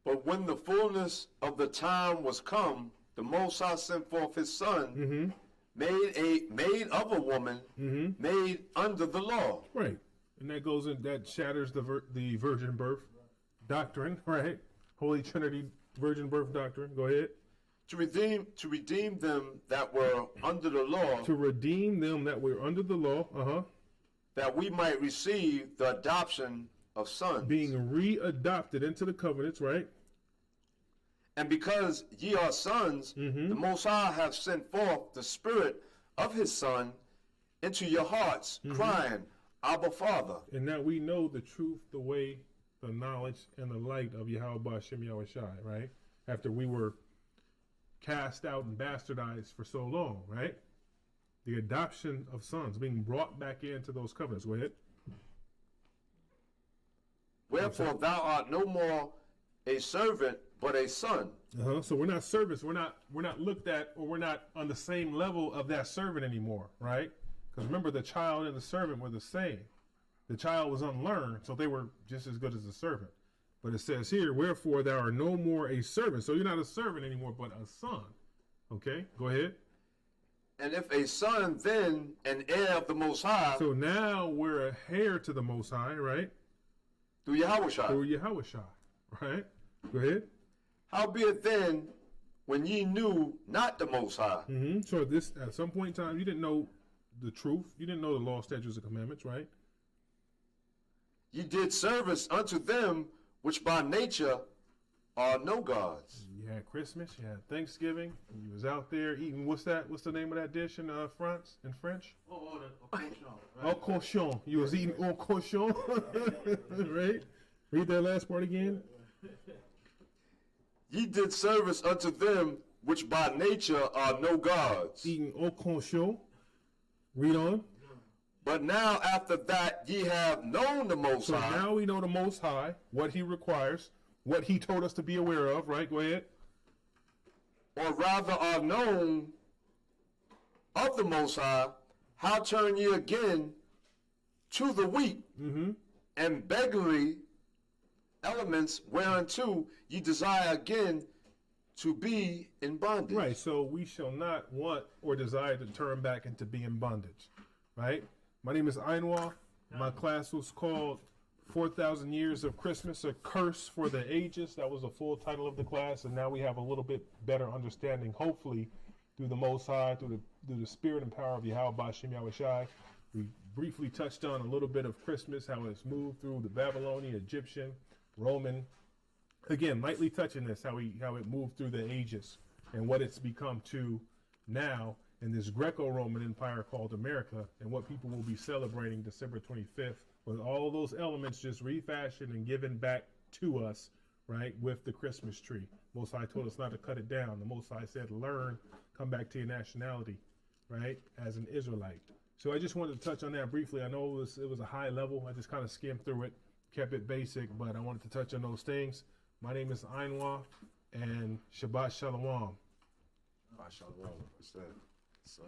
But when the fullness of the time was come, the Most High sent forth his Son, made of a woman, made under the law. Right. And that shatters the virgin birth doctrine, right? Holy Trinity virgin birth doctrine. Go ahead. To redeem them that were under the law. To redeem them that were under the law. That we might receive the adoption of sons. Being re-adopted into the covenants, right? And because ye are sons, the Most High hath sent forth the Spirit of his Son into your hearts, crying, Abba, Father. And now we know the truth, the way, the knowledge, and the light of Yahweh B'Shem Yahweh Shai, right? After we were cast out and bastardized for so long, right? The adoption of sons, being brought back into those covenants. Go ahead. Wherefore thou art no more a servant, but a son. So we're not servants. We're not looked at, or we're not on the same level of that servant anymore, right? Because remember, the child and the servant were the same. The child was unlearned, so they were just as good as the servant. But it says here, wherefore thou art no more a servant. So you're not a servant anymore, but a son. Okay, go ahead. And if a son, then an heir of the Most High, So now we're a heir to the Most High, right? through Yahushua. Through Yahushua, right? Go ahead. Howbeit then, when ye knew not the Most High, So at some point in time, you didn't know the truth. You didn't know the law, statutes, and commandments, right? ye did service unto them which by nature are no gods. You had Christmas, you had Thanksgiving, and you was out there eating, what's the name of that dish in France, in French? Au cochon. You was eating au cochon, right? Read that last part again. Ye did service unto them which by nature are no gods. Eating au cochon. Read on. But now after that ye have known the Most So High, now we know the Most High, what He requires, what He told us to be aware of, right? Go ahead. or rather are known of the Most High, how turn ye again to the weak and beggarly elements whereunto ye desire again to be in bondage. Right, so we shall not want or desire to turn back into being bondage, right? My name is AYNWAH. My class was called 4,000 Years of Christmas, a Curse for the Ages. That was the full title of the class, and now we have a little bit better understanding, hopefully, through the Most High, through the spirit and power of Yahweh Bashem Yahushai. We briefly touched on a little bit of Christmas, how it's moved through the Babylonian, Egyptian, Roman. Again, lightly touching this, how it moved through the ages and what it's become to now in this Greco-Roman empire called America, and what people will be celebrating December 25th, with all those elements just refashioned and given back to us, right, with the Christmas tree. Most High told us not to cut it down. The Most High said, learn, come back to your nationality, right, as an Israelite. So I just wanted to touch on that briefly. I know it was a high level. I just kind of skimmed through it, kept it basic, but I wanted to touch on those things. My name is AYNWAH, and Shabbat Shalom. Shalom. What's that? Son.